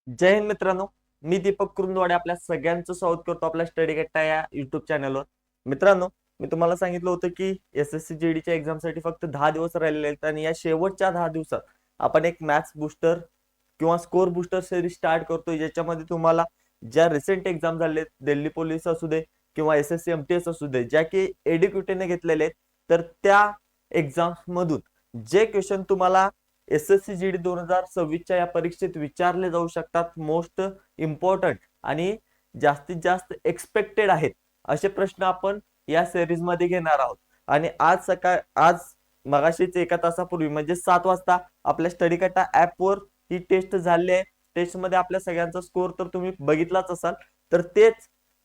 जय हिंद मित्रांनो. मी दीपक कुरुंदवाडे आपल्या सगळ्यांचं स्वागत करतो आपल्या स्टडी कट्टा या युट्यूब चॅनलवर. मित्रांनो, मी तुम्हाला सांगितलं होतं की एसएससी जीडीच्या एक्झामसाठी फक्त 10 दिवस राहिलेले आहेत आणि या शेवटच्या 10 दिवसात आपण एक मॅथ्स बूस्टर किंवा स्कोर बूस्टर सिरीज स्टार्ट करतोय, ज्याच्यामध्ये तुम्हाला ज्या रिसेंट एक्झाम झाले, दिल्ली पोलीस असू दे किंवा एसएससी एमटीएस असू दे, ज्या की एडुकेटीने घेतलेले आहेत, तर त्या एक्झाम्स मधून जे क्वेश्चन तुम्हाला एसएससी जीडी 2026च्या या परीक्षेत विचारले जाऊ शकतात, मोस्ट इम्पॉर्टंट आणि जास्तीत जास्त एक्सपेक्टेड आहेत, असे प्रश्न आपण या सिरीज मध्ये घेणार आहोत. आणि आज मगाशीच एका तासापूर्वी म्हणजे 7 वाजता आपल्या स्टडी कट्टा ऍपवर ही टेस्ट झाली आहे. टेस्ट मध्ये आपल्या सगळ्यांचा स्कोर तर तुम्ही बघितलाच असाल. तर तेच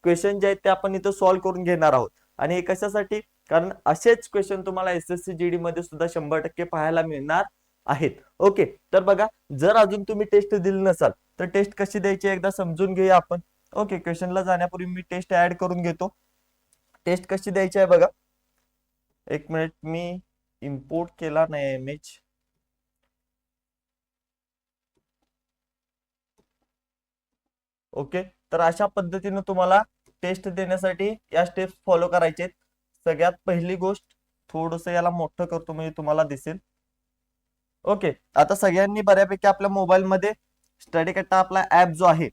क्वेश्चन जे आहेत ते आपण इथं सॉल्व्ह करून घेणार आहोत. आणि हे कशासाठी? कारण असेच क्वेश्चन तुम्हाला एसएससी जीडी मध्ये सुद्धा 100% पाहायला मिळणार आहेत. ओके, तर बघा, जर अजून तुम्ही टेस्ट दिली नसाल तर टेस्ट कशी द्यायची एकदा समजून घेऊया आपण. ओके, क्वेश्चनला जाण्यापूर्वी मी टेस्ट ऍड करून घेतो. टेस्ट कशी द्यायची आहे बघा. एक मिनिट, मी इम्पोर्ट केला नाही इमेज. ओके, तर अशा पद्धतीने तुम्हाला टेस्ट देण्यासाठी या स्टेप्स फॉलो करायचे. सगळ्यात पहिली गोष्ट, थोडस याला मोठं करतो म्हणजे तुम्हाला दिसेल. ओके, आता सगळ्यांनी बऱ्यापैकी आपल्या मोबाईल मध्ये स्टडी कट्टा आपला ऍप जो आहे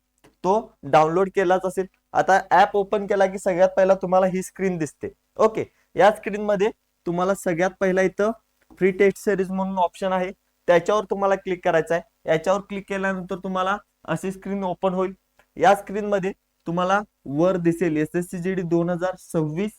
तो डाउनलोड केलाच असेल. आता ऍप ओपन केला की सगळ्यात पहिला तुम्हाला ही स्क्रीन दिसते. ओके, या स्क्रीन मध्ये तुम्हाला सगळ्यात पहिला इथं फ्री टेस्ट सिरीज म्हणून ऑप्शन आहे, त्याच्यावर तुम्हाला क्लिक करायचं आहे. याच्यावर क्लिक केल्यानंतर तुम्हाला अशी स्क्रीन ओपन होईल. या स्क्रीन मध्ये तुम्हाला वर दिसेल SSC GD 2026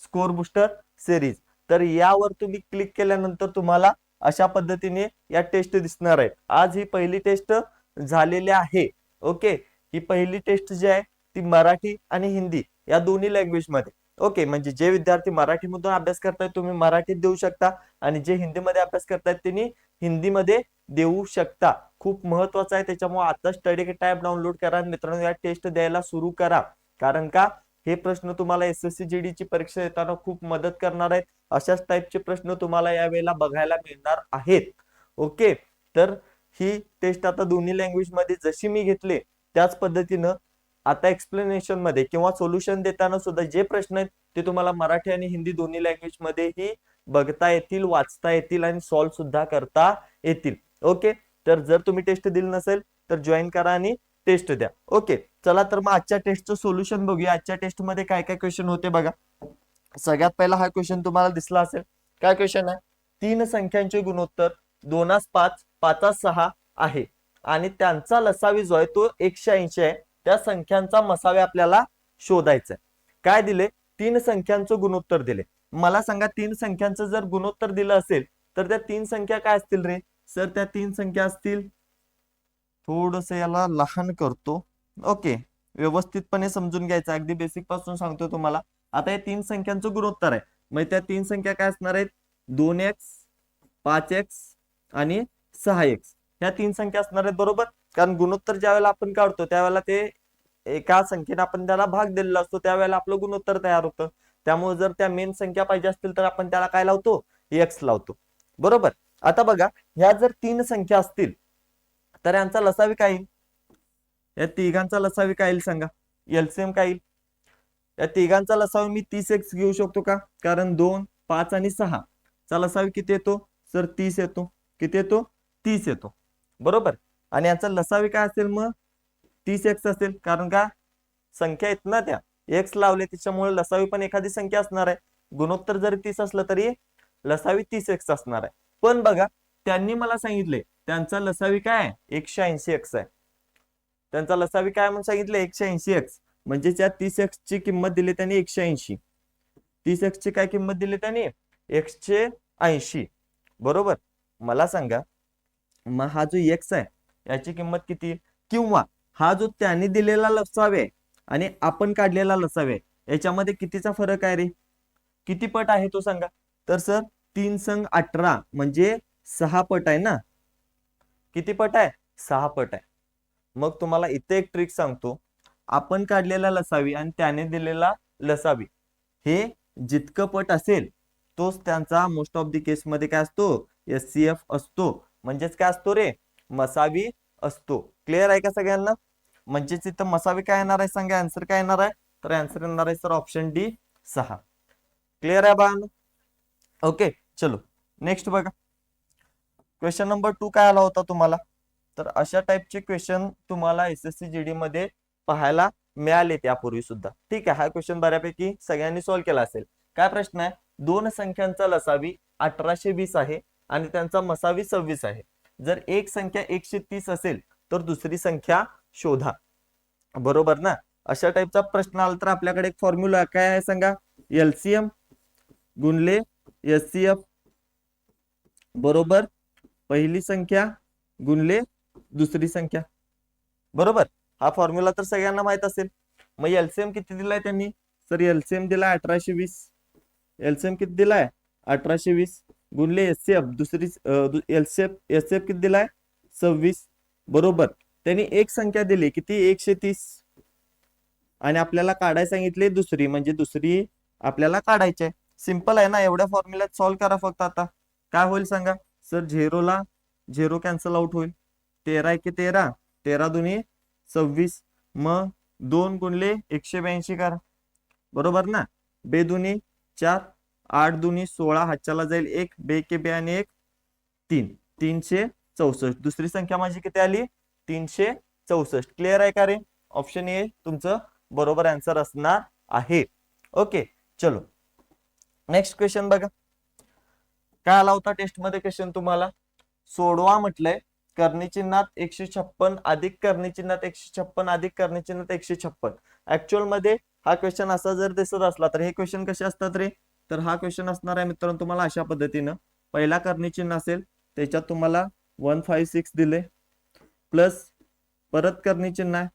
score booster series. तर यावर तुम्ही क्लिक केल्यानंतर तुम्हाला अशा पद्धतीने या टेस्ट दिसणार आहे. आज ही पहिली टेस्ट झालेली आहे. ओके, ही पहिली टेस्ट जी आहे ती मराठी आणि हिंदी या दोन्ही लँग्वेज मध्ये. ओके, म्हणजे जे विद्यार्थी मराठीमधून अभ्यास करतायत तुम्ही मराठीत देऊ शकता आणि जे हिंदीमध्ये अभ्यास करतायत त्यांनी हिंदीमध्ये देऊ शकता. खूप महत्वाचं आहे, त्याच्यामुळे आता स्टडी टॅब डाउनलोड करा आणि मित्रांनो या टेस्ट द्यायला सुरू करा. कारण का, हे प्रश्न तुम्हाला एसएससी जीडी ची परीक्षा देताना खूप मदत करणार आहेत. अशाच टाईपचे प्रश्न तुम्हाला यावेळेला बघायला मिळणार आहेत. ओके, तर ही टेस्ट आता दोन्ही लँग्वेज मध्ये जशी मी घेतले त्याच पद्धतीनं आता एक्सप्लेनेशन मध्ये किंवा सोल्युशन देताना सुद्धा जे प्रश्न आहेत ते तुम्हाला मराठी आणि हिंदी दोन्ही लँग्वेज मध्येही बघता येतील, वाचता येतील आणि सॉल्व्ह सुद्धा करता येतील. ओके, तर जर तुम्ही टेस्ट दिली नसेल तर जॉईन करा आणि टेस्ट द्या. ओके, चला तर मग आजच्या टेस्टचं सोल्युशन बघूया. आजच्या टेस्ट मध्ये काय काय क्वेश्चन होते बघा. सगळ्यात पहिला हा क्वेश्चन तुम्हाला दिसला असेल. काय क्वेश्चन आहे? तीन संख्यांचे गुणोत्तर 2:5, 5:6 आहे आणि त्यांचा लसावी जो आहे तो 180 आहे. त्या संख्यांचा मसावे आपल्याला शोधायचा आहे. काय दिले? तीन संख्यांचं गुणोत्तर दिले. मला सांगा, तीन संख्यांचं जर गुणोत्तर दिलं असेल तर त्या तीन संख्या काय असतील रे? सर, त्या तीन संख्या असतील, थोडस याला लहान करतो. ओके, व्यवस्थितपणे समजून घ्यायचं, अगदी बेसिक पासून सांगतो तुम्हाला. आता या तीन संख्यांचं गुणोत्तर आहे, मग त्या तीन संख्या काय असणार आहेत? 2x, 5x आणि 6x. ह्या तीन संख्या असणार आहेत, बरोबर. कारण गुणोत्तर ज्या वेळेला आपण काढतो त्यावेळेला ते एका संख्येने आपण त्याला भाग दिलेला असतो, त्यावेळेला आपलं गुणोत्तर तयार होतं. त्यामुळे जर त्या मेन संख्या पाहिजे असतील तर आपण त्याला काय लावतो? एक्स लावतो, बरोबर. आता बघा, ह्या जर तीन संख्या असतील तर यांचा लसावी काय येईल? या तिघांचा लसावी काय येईल सांगा? एलसीएम काय येईल? या तिघांचा लसावी मी 30x घेऊ शकतो का? कारण 2, 5 आणि 6 चा लसावी किती येतो? सर 30 येतो. किती येतो? 30 येतो, बरोबर. आणि यांचा लसावी काय असेल मग? 30x असेल, कारण का संख्या आहेत ना त्या, एक्स लावले त्याच्यामुळे लसावी पण एखादी संख्या असणार आहे. गुणोत्तर जरी 30 असलं तरी लसावी 30x असणार आहे. पण बघा, त्यांनी मला सांगितले त्यांचा लसावी काय आहे? 180x आहे. त्यांचा लसावी काय म्हणून सांगितलं? 180x. म्हणजे त्या 30x ची किंमत दिली त्यांनी 180. 30x ची काय किंमत दिली त्यांनी? 180, बरोबर. मला सांगा, मग हा जो एक्स आहे याची किंमत किती? किंवा हा जो त्यांनी दिलेला लसावे आणि आपण काढलेला लसावे याच्यामध्ये कितीचा फरक आहे रे? किती पट आहे तो सांगा? तर सर 3 संग 18 म्हणजे 6 पट आहे ना. किती पट आहे? 6 पट आहे. मग तुम्हाला इथे एक ट्रिक सांगतो. आपण काढलेला लसावी आणि त्याने दिलेला लसावी हे जितकं पट असेल तोच त्यांचा मोस्ट ऑफ द केस मध्ये काय असतो? एससीएफ असतो. म्हणजेच काय असतो रे? मसावी असतो. क्लिअर आहे का सगळ्यांना? म्हणजेच इथं मसावी काय येणार आहे सांगा, आन्सर काय येणार आहे? तर आन्सर येणार आहे सर ऑप्शन डी 6. क्लिअर आहे बाळांनो? ओके चलो नेक्स्ट बघा. क्वेश्चन नंबर 2 काय आला होता तुम्हाला? तर अशा टाइपचे क्वेश्चन तुम्हाला एसएससी जीडी मध्ये पाहायला मिळाले त्यापूर्वी सुद्धा. ठीक आहे, हा क्वेश्चन बऱ्यापैकी सगळ्यांनी सॉल्व्ह केला असेल. काय प्रश्न आहे? दोन संख्यांचा लसावी 1820 आहे आणि त्यांचा मसावी 26 आहे. जर एक संख्या 130 असेल तर दुसरी संख्या शोधा. बरोबर ना? अशा टाइपचा प्रश्न आला तर आपल्याकडे एक फॉर्म्युला काय आहे सांगा? एलसीएम गुणले एचसीएफ बरोबर पहिली संख्या गुणले दुसरी संख्या. बरोबर, हा फॉर्म्युला तर सगळ्यांना माहित असेल. मग एलसीएम किती दिलाय त्यांनी? सर एलसीएम दिलाय 1820. एलसीएम किती दिलाय? 1820 गुणले एचसीएफ दुसरी एलसीएफ किती दिलाय? 26. बरोबर, त्यांनी एक संख्या दिली किती? 130 आणि आपल्याला काढायला सांगितले दुसरी, म्हणजे दुसरी आपल्याला काढायची आहे. सिंपल आहे ना, एवढ्या फॉर्म्युल्यात सॉल्व्ह करा फक्त. आता काय होईल सांगा? सर झिरोला झिरो कॅन्सल आउट होईल. 13 एके 13, 13 दुनी 26. मग 2 गुणले 182 करा. बरोबर ना? बे दुनी 4, 8 दुनी 16, हातच्याला जाईल 1, बे के बे आणि 1 3, 364. दुसरी संख्या माझी किती आली? 364. क्लिअर आहे का रे? ऑप्शन ए तुमचं बरोबर आन्सर असणार आहे. ओके चलो नेक्स्ट क्वेश्चन बघा. काय आला होता टेस्ट मध्ये क्वेश्चन तुम्हाला? सोडवा म्हटलंय. करणी चिन्हात 156 अधिक करणी चिन्हात 156 अधिक करणी चिन्हात 156. ऍक्च्युअल मध्ये हा क्वेश्चन असा जर दिसत असला तर हे क्वेश्चन कसे असतात रे? तर हा क्वेश्चन असणार आहे मित्रांनो तुम्हाला अशा पद्धतीनं. पहिला करणी चिन्ह असेल त्याच्यात तुम्हाला 156 दिले, प्लस परत करणी चिन्ह आहे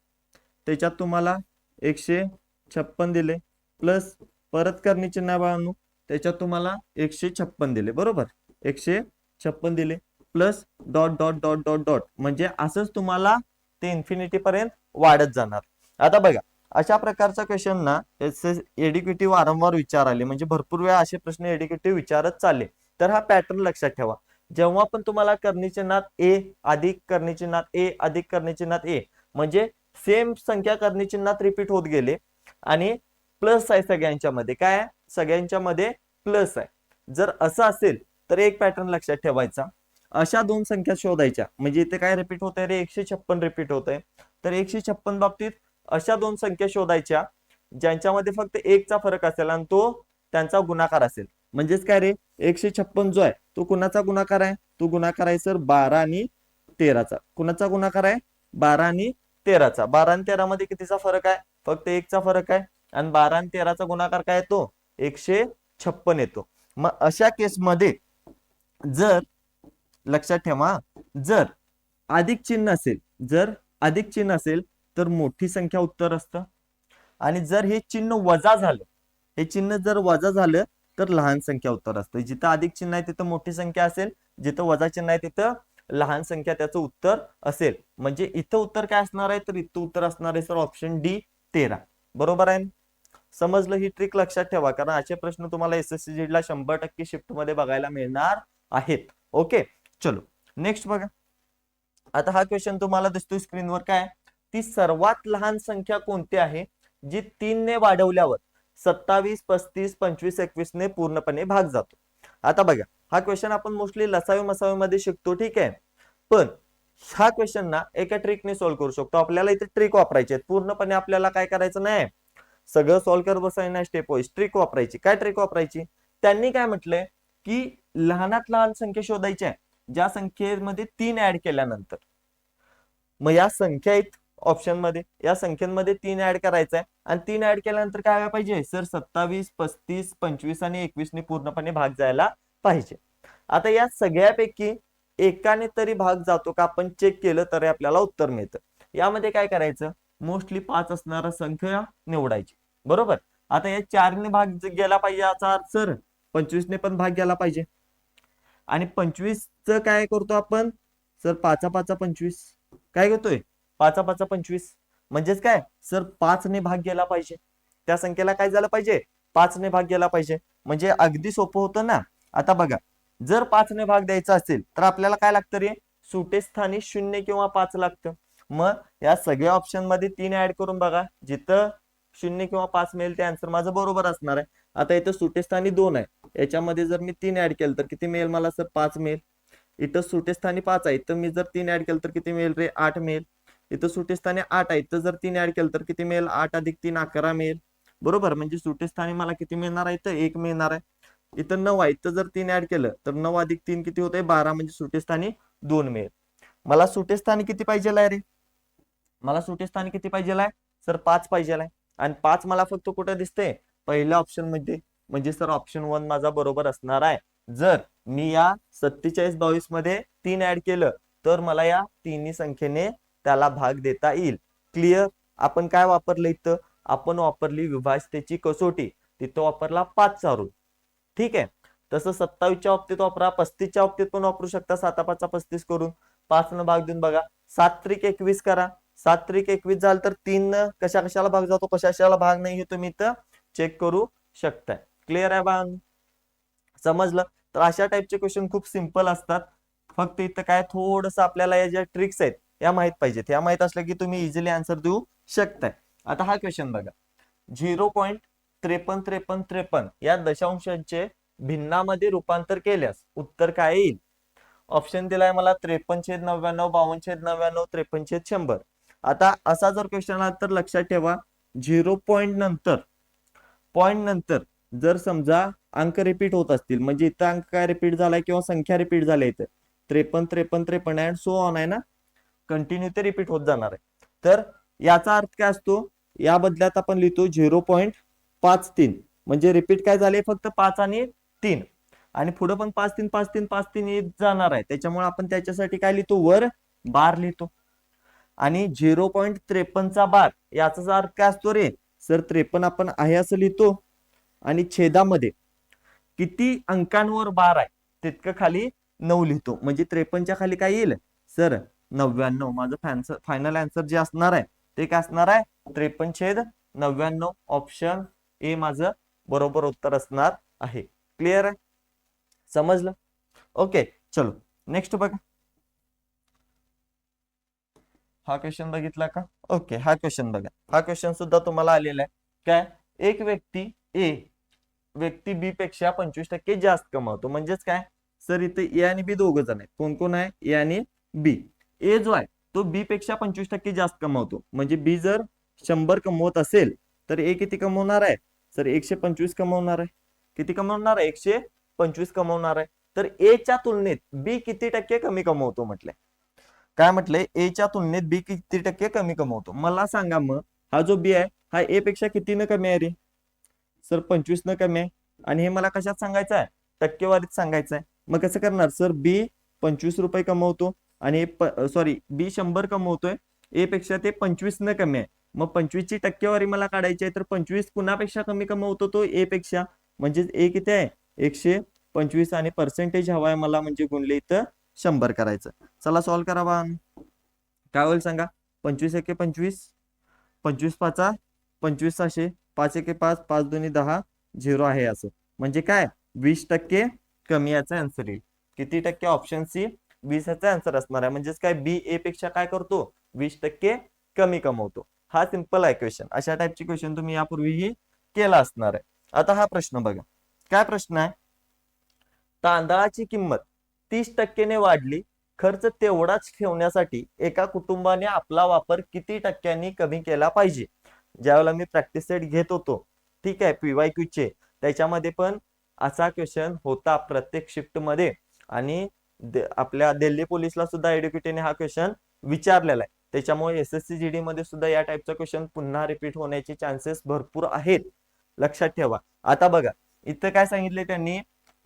त्याच्यात तुम्हाला 156 दिले, प्लस परत करणी चिन्ह बाळांनो त्याच्यात तुम्हाला 156 दिले. बरोबर, 156 दिले plus dot dot dot dot dot, म्हणजे असंच तुम्हाला ते इन्फिनिटी पर्यंत वाढत जाणार. आता बघा, अशा प्रकारचा क्वेश्चन ना एडुकेटिव्ह वारंवार विचार आले, म्हणजे भरपूर वेळा असे प्रश्न एडुकेटिव्ह विचारत चालले. तर हा पॅटर्न लक्षात ठेवा. जेव्हा पण तुम्हाला करणी चिन्हात ए अधिक करणी चिन्हात ए अधिक करणी चिन्हात ए, म्हणजे सेम संख्या करणी चिन्हात रिपीट होत गेले आणि प्लस आहे सगळ्यांच्या मध्ये. काय आहे? सगळ्यांच्या मध्ये प्लस आहे. जर असं असेल तर एक पॅटर्न लक्षात ठेवायचा. अशा दोन संख्या शोधायच्या, म्हणजे इथे काय रिपीट होत आहे रे? 156 रिपीट होत आहे. तर 156 बाबतीत अशा दोन संख्या शोधायच्या ज्यांच्यामध्ये फक्त एकचा फरक असेल आणि तो त्यांचा गुणाकार असेल. म्हणजेच काय रे? 156 जो आहे तो कुणाचा गुणाकार आहे? तो गुणाकार आहे सर 12 आणि 13चा. कुणाचा गुणाकार आहे? 12 आणि 13चा. 12 आणि 13 मध्ये कितीचा फरक आहे? फक्त एकचा फरक आहे. आणि 12 आणि 13चा गुणाकार काय येतो? 156 येतो. मग अशा केसमध्ये जर लक्षात ठेवा, जर अधिक चिन्ह असेल, जर अधिक चिन्ह असेल तर मोठी संख्या उत्तर असतं. आणि जर हे चिन्ह वजा झालं, हे चिन्ह जर वजा झालं तर लहान संख्या उत्तर असतं. जिथं अधिक चिन्ह आहे तिथं मोठी संख्या असेल, जिथं वजा चिन्ह आहे तिथं लहान संख्या त्याचं उत्तर असेल. म्हणजे इथं उत्तर काय असणार आहे? तर इथं उत्तर असणार आहे सर ऑप्शन डी 13. बरोबर आहे? समजलं? ही ट्रिक लक्षात ठेवा, कारण असे प्रश्न तुम्हाला एसएससी जीडी ला 100% शिफ्ट मध्ये बघायला मिळणार आहेत. ओके चलो नेक्स्ट बघा. आता हा क्वेश्चन तुम्हाला दिसतोय स्क्रीनवर. काय? ती सर्वात लहान संख्या कोणती आहे जी 3 ने वाढवल्यावर 27, 35, 25, 21 ने पूर्णपणे भाग जातो? आता बघा, हा क्वेश्चन आपण मोस्टली लसावी मसावी मध्ये शिकतो. ठीक आहे, पण हा क्वेश्चन ना एका ट्रिकने सॉल्व्ह करू शकतो. आपल्याला इथे ट्रिक वापरायची आहे. पूर्णपणे आपल्याला काय करायचं नाही, सगळं सॉल्व्ह करत बसायचं नाही. स्टेप वाईज ट्रिक वापरायची. काय ट्रिक वापरायची? त्यांनी काय म्हटलंय की लहानात लहान संख्या शोधायची आहे ज्या संख्येमध्ये 3 ऍड केल्यानंतर. मग या संख्या आहेत ऑप्शन मध्ये, या संख्यांमध्ये 3 ऍड करायचं आहे आणि 3 ऍड केल्यानंतर काय व्हायला पाहिजे सर? 27, 35, 25 आणि 21 ने पूर्णपणे भाग जायला पाहिजे. आता या सगळ्यापैकी एकाने तरी भाग जातो का आपण चेक केलं तरी आपल्याला उत्तर मिळतं. यामध्ये काय करायचं? मोस्टली 5 असणारा संख्या निवडायची. बरोबर, आता या 4 ने भाग गेला पाहिजे याचा अर्थ सर 25 ने पण भाग गेला पाहिजे. आणि 25 च काय करतो आपण सर? 5 5 25 काय घेतोय? 5 5 25, म्हणजेच काय सर 5 ने भाग गेला पाहिजे. त्या संख्येला काय झालं पाहिजे? 5 ने भाग गेला पाहिजे. म्हणजे अगदी सोपं होतं ना. आता बघा, जर 5 ने भाग द्यायचा असेल तर आपल्याला काय लागतं रे? सुटे स्थानी 0 किंवा 5 लागतं. मग या सगळ्या ऑप्शन मध्ये 3 ऍड करून बघा, जिथं 0 किंवा 5 मिळेल ते आन्सर माझं बरोबर असणार आहे. आता इथं सुटे स्थानी 2 आहे, याच्यामध्ये जर मी 3 ऍड केलं तर किती मिळेल मला सर? 5 मिळेल. इथं सुटे स्थानी 5 आहे, इथं मी जर 3 ऍड केलं तर किती मिळेल रे? 8 मिळेल. इथं सुटे स्थानी 8 आहे, इथं जर 3 ऍड केलं तर किती मिळेल? 8 अधिक 3 11 मिळेल. बरोबर, म्हणजे सुटे स्थानी मला किती मिळणार आहे? इथं 1 मिळणार आहे. इथं 9 आहे, इथं जर 3 ऍड केलं तर 9 अधिक 3 किती होतंय? 12, म्हणजे सुटे स्थानी 2 मिळेल. मला सुटे स्थानी किती पाहिजे आहे रे? मला सुटे स्थानी किती पाहिजे आहे सर? 5 पाहिजे आहे. आणि 5 मला फक्त कुठे दिसते? पहिल्या ऑप्शन मध्ये. म्हणजे सर ऑप्शन 1 माझा बरोबर असणार आहे. जर मी या 47 22 मध्ये 3 ऍड केलं तर मला या तिन्ही संख्येने त्याला भाग देता येईल. क्लिअर? आपण काय वापरलं इथं? आपण वापरली विभाजतेची कसोटी, तिथं वापरला 5 चा रूल. ठीक आहे. तसं 27च्या बाबतीत वापरा, 35च्या बाबतीत पण वापरू शकता. 7 5 35 करून 5 न भाग देऊन बघा. 7 त्रिक 21 करा. 7 त्रिक 21 झालं तर 3 न कशा कशाला भाग जातो, कशाला भाग नाही, हे तुम्ही इथं चेक करू शकताय. क्लिअर आहे बा? समजलं? तर अशा टाइपचे क्वेश्चन खूप सिंपल असतात. फक्त इथं काय थोडंसं आपल्याला या ज्या ट्रिक्स आहेत या माहित पाहिजेत. या माहित असल्या की तुम्ही इझिली आन्सर देऊ शकताय. आता हा क्वेश्चन बघा. 0.533333 या दशांशांचे भिन्नामध्ये रूपांतर केल्यास उत्तर काय येईल? ऑप्शन दिलाय मला 53/99, 52/99, 53/100. आता असा जर क्वेश्चन आला तर लक्षात ठेवा, 0 पॉइंट नंतर जर समजा अंक रिपीट होत असतील, म्हणजे इथं अंक काय रिपीट झालाय किंवा संख्या रिपीट झाल्या इथं 53 53 53 अँड सो ऑन आहे ना, कंटिन्यू ते रिपीट होत जाणार आहे. तर याचा अर्थ काय असतो? या बदल्यात आपण लिहितो 0.53, म्हणजे रिपीट काय झाले? फक्त 5 आणि 3, आणि पुढे पण 5 3 5 3 5 3 येत जाणार आहे. त्याच्यामुळे आपण त्याच्यासाठी काय लिहितो? वर बार लिहितो. आणि 0.53 चा बार याचा अर्थ काय असतो रे? सर 53 आपण आहे असं लिहितो, आणि छेदामध्ये किती अंकांवर बार आहे तितकं खाली 9 लिहितो. म्हणजे 53च्या खाली काय येईल सर? 99. माझं फायनल आन्सर जे असणार आहे ते काय असणार आहे? 53/99. ऑप्शन ए माझं बरोबर उत्तर असणार आहे. क्लिअर आहे? समजलं? ओके, चलो नेक्स्ट बघा. हा क्वेश्चन बघितला का? ओके, हा क्वेश्चन बघा. हा क्वेश्चन सुद्धा तुम्हाला आलेला आहे. काय? एक व्यक्ती बी पेक्षा 25% जास्त कमावतो. म्हणजेच काय सर? इथे ए आणि बी दोघ जण आहेत. कोण कोण आहे? ए आणि बी. ए जो आहे तो बी पेक्षा 25% जास्त कमावतो. म्हणजे बी जर 100 कमवत असेल तर ए किती कमवणार आहे सर? 125 कमवणार आहे. किती कमवणार आहे? 125 कमवणार आहे. तर ए च्या तुलनेत बी किती टक्के कमी कमवतो म्हटलंय? काय म्हटलंय? ए च्या तुलनेत बी किती टक्के कमी कमवतो? मला सांगा मग, हा जो बी आहे हा ए पेक्षा किती न कमी आहे रे सर? 25 न कमी आहे. आणि हे मला कशात सांगायचं आहे? टक्केवारीत सांगायचं आहे. मग कसं करणार सर? बी 25 रुपये कमवतो आणि सॉरी बी 100 कमवतोय, ए पेक्षा ते 25 न कमी आहे. मग 25 ची टक्केवारी मला काढायची आहे, तर 25 कुणापेक्षा कमी कमवतो? तो ए पेक्षा. म्हणजे ए किती आहे? 125, आणि पर्सेंटेज हवा आहे मला, म्हणजे गुणले इथं 100 करायचं. चला सॉल्व्ह करा बा. काय होईल सांगा? 25 एके 25, 25 पाचा 25 600, 5 एके 5, 5 2 10, 0 आहे असं. म्हणजे काय? 20% कमी याचा आन्सर येईल. किती टक्के? ऑप्शन सी 20 याचा आन्सर असणार आहे. म्हणजेच काय? बी ए पेक्षा काय करतो? 20% कमी कमवतो. हा सिंपल आहे क्वेश्चन. अशा टाइपचे क्वेश्चन तुम्ही यापूर्वीही केला असणार आहे. आता हा प्रश्न बघा. काय प्रश्न आहे? तांदळाची किंमत 30% ने वाढली, खर्च तेवढाच ठेवण्यासाठी एका कुटुंबाने आपला वापर किती टक्क्यांनी कमी केला पाहिजे? ज्यावेळेला मी प्रॅक्टिस सेट घेत होतो, ठीक आहे, PYQ चे, त्याच्यामध्ये पण असा क्वेश्चन होता प्रत्येक शिफ्ट मध्ये. आणि आपल्या दिल्ली पोलिसला सुद्धा एड्युकेटीने हा क्वेश्चन विचारलेला आहे. त्याच्यामुळे SSC GD मध्ये सुद्धा या टाइपचा क्वेश्चन पुन्हा रिपीट होण्याचे चान्सेस भरपूर आहेत. लक्षात ठेवा. आता बघा इथं काय सांगितले त्यांनी?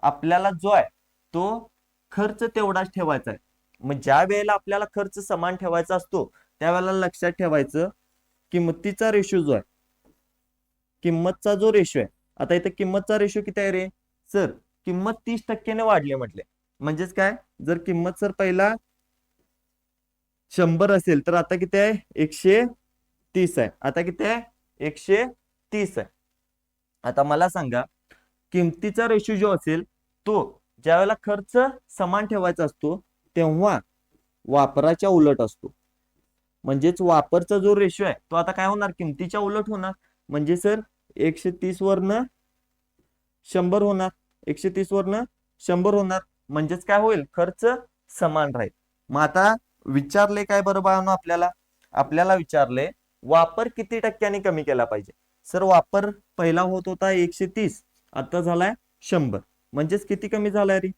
आपल्याला जो आहे तो खर्च तेवढाच ठेवायचा आहे. मग ज्या वेळेला आपल्याला खर्च समान ठेवायचा असतो त्यावेळेला लक्षात ठेवायचं किंमतीचा रेशो जो आहे, किंमतचा जो रेशो आहे, आता इथे किंमतचा रेशो किती आहे रे सर? किंमत 30% ने वाढली म्हटले. म्हणजेच काय? जर किंमत सर पहिला 100 असेल तर आता किती आहे? 130 आहे. आता किती आहे? 130 आहे. आता मला सांगा, किमतीचा रेशो जो असेल तो ज्यावेळेला खर्च समान ठेवायचा असतो तेव्हा वापराच्या उलट असतो. म्हणजेच वापरचा जो रेशो आहे तो आता काय होणार, किमतीच्या उलट होणार. म्हणजे सर 130 वरनं 100 होणार, 130 वरनं 100 होणार. म्हणजेच काय होईल, खर्च समान राहील. मग आता विचारले काय बरं बाळांनो, आपल्याला विचारले वापर किती टक्क्यांनी कमी केला पाहिजे. सर वापर पहिला होत होता 130, आता झालाय 100. म्हणजेच किती कमी झालाय रे,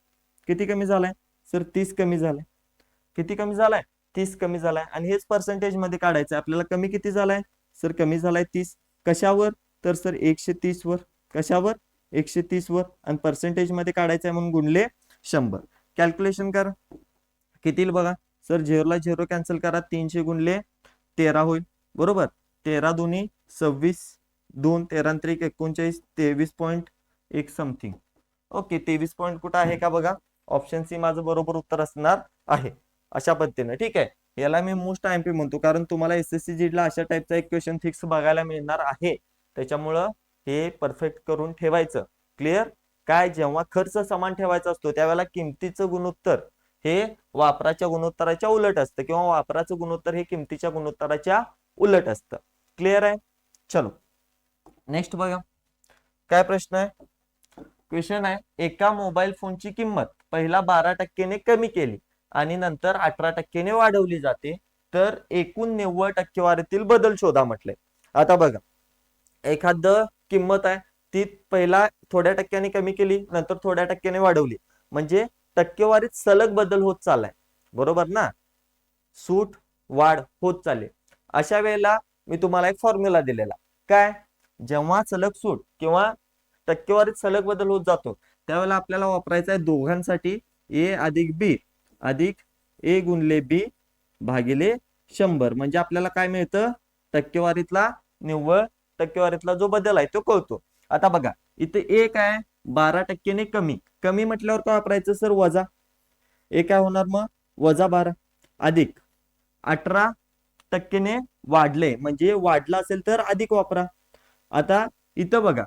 किती कमी झालाय सर, 30 कमी झालाय. किती कमी झालाय, 30 कमी झालाय. आणि हेच पर्सेंटेज मध्ये काढायचं आपल्याला. कमी किती झालाय सर, कमी झालाय 30. कशावर तर सर 130 वर. कशावर 130 वर. आणि पर्सेंटेज मध्ये काढायचं आहे म्हणून गुणले 100. कॅल्क्युलेशन करा किती येईल बघा सर, 0 ला 0 कॅन्सल करा, 300 गुणले 13 होईल. बरोबर, 13 दोन्ही 26, 2 13 त्रिक 39, 23.1 समथिंग. ओके, 23 पॉईंट कुठं आहे का बघा, ऑप्शन सी माझं बरोबर उत्तर असणार आहे. अशा पद्धतीने ठीक आहे. याला मी मोस्ट आयएमपी म्हणतो, कारण तुम्हाला एसएससी जीडीला अशा टाईपचा एक क्वेश्चन फिक्स बघायला मिळणार आहे. त्याच्यामुळं हे परफेक्ट करून ठेवायचं. क्लिअर. काय, जेव्हा खर्च समान ठेवायचा असतो त्यावेळेला किमतीचं गुणोत्तर हे वापराच्या गुणोत्तराच्या उलट असतं, किंवा वापराचं गुणोत्तर हे किमतीच्या गुणोत्तराच्या उलट असतं. क्लिअर आहे. चलो नेक्स्ट बघा काय प्रश्न आहे. क्वेश्चन आहे, एका मोबाईल फोनची किंमत पहिला 12% कमी केली आणि नंतर 18% वाढवली जाते, तर एकूण निव्वळ टक्केवारीतील बदल शोधा म्हटले. आता बघा, एखाद किंमत आहे ती पहिला थोड्या टक्क्याने कमी केली, नंतर थोड्या टक्क्याने वाढवली, म्हणजे टक्केवारीत सलग बदल होत चाललाय. बरोबर ना, सूट वाढ होत चालले. अशा वेळेला मी तुम्हाला एक फॉर्म्युला दिलेला. काय, जेव्हा सलग सूट किंवा टक्केवारीत सलग बदल होत जातो त्यावेळेला आपल्याला वापरायचा आहे दोघांसाठी ए अधिक बी अधिक ए गुणले बी भागिले 100. म्हणजे आपल्याला काय मिळतं, टक्केवारीतला निव्वळ टक्केवारीतला जो बदल आहे तो कळतो. आता बघा इथे ए काय, 12% कमी. कमी म्हटल्यावर काय वापरायचं सर, वजा. ए काय होणार मग, वजा 12 अधिक 18% वाढले, म्हणजे वाढला असेल तर अधिक वापरा. आता इथं बघा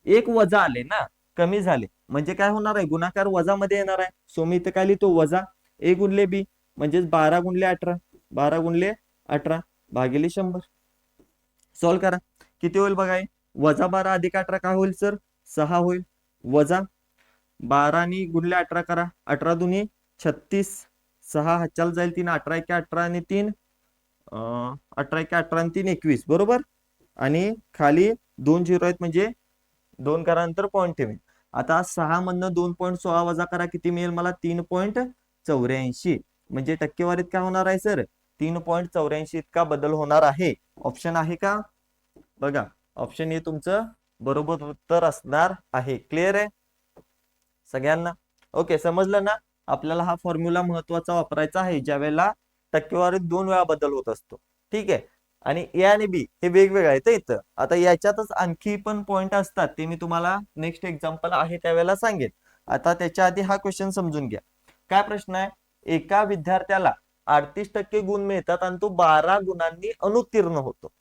एक वजा आले ना, कमी झाले, म्हणजे काय होणार आहे, गुणाकार वजा मध्ये येणार आहे. सो मी इथं काय लिहितो, वजा ए गुणले बी, म्हणजेच 12 गुणले 18, 12 गुणले 18 भागिले 100. सॉल्व करा किती होईल बघा, वजा 12 अधिक 18 काय होईल सर, 6 होईल. वजा 12 आणि गुणले 18 करा, 18 दुनी 36, 6 हातचाल जाईल 3, 18 1 18 आणि 3 18 1 18 आणि 3 21. बरोबर, आणि खाली 2 झिरो आहेत म्हणजे 2 करा नंतर पॉईंट ठेवेल. आता 6 मधनं 2.16 वजा करा, किती मिळेल मला, 3.84. म्हणजे टक्केवारीत काय होणार आहे सर, 3.84 इतका बदल होणार आहे. ऑप्शन आहे का बघा, ऑप्शन ए तुमचं बरोबर उत्तर असणार आहे. क्लिअर आहे सगळ्यांना. ओके, समजलं ना. आपल्याला हा फॉर्म्युला महत्वाचा वापरायचा आहे ज्या वेळेला टक्केवारीत 2 वेळा बदल होत असतो. ठीक आहे. आणि ए आणि बी हे वेगवेगळे आहेत इथं. आता याच्यातच आणखी पण पॉइंट असतात, ते मी तुम्हाला नेक्स्ट एक्झाम्पल आहे त्यावेळेला सांगेन. आता त्याच्या आधी हा क्वेश्चन समजून घ्या. काय प्रश्न आहे, एका विद्यार्थ्याला 38% गुण मिळतात आणि तो 12 गुणांनी अनुत्तीर्ण होतो.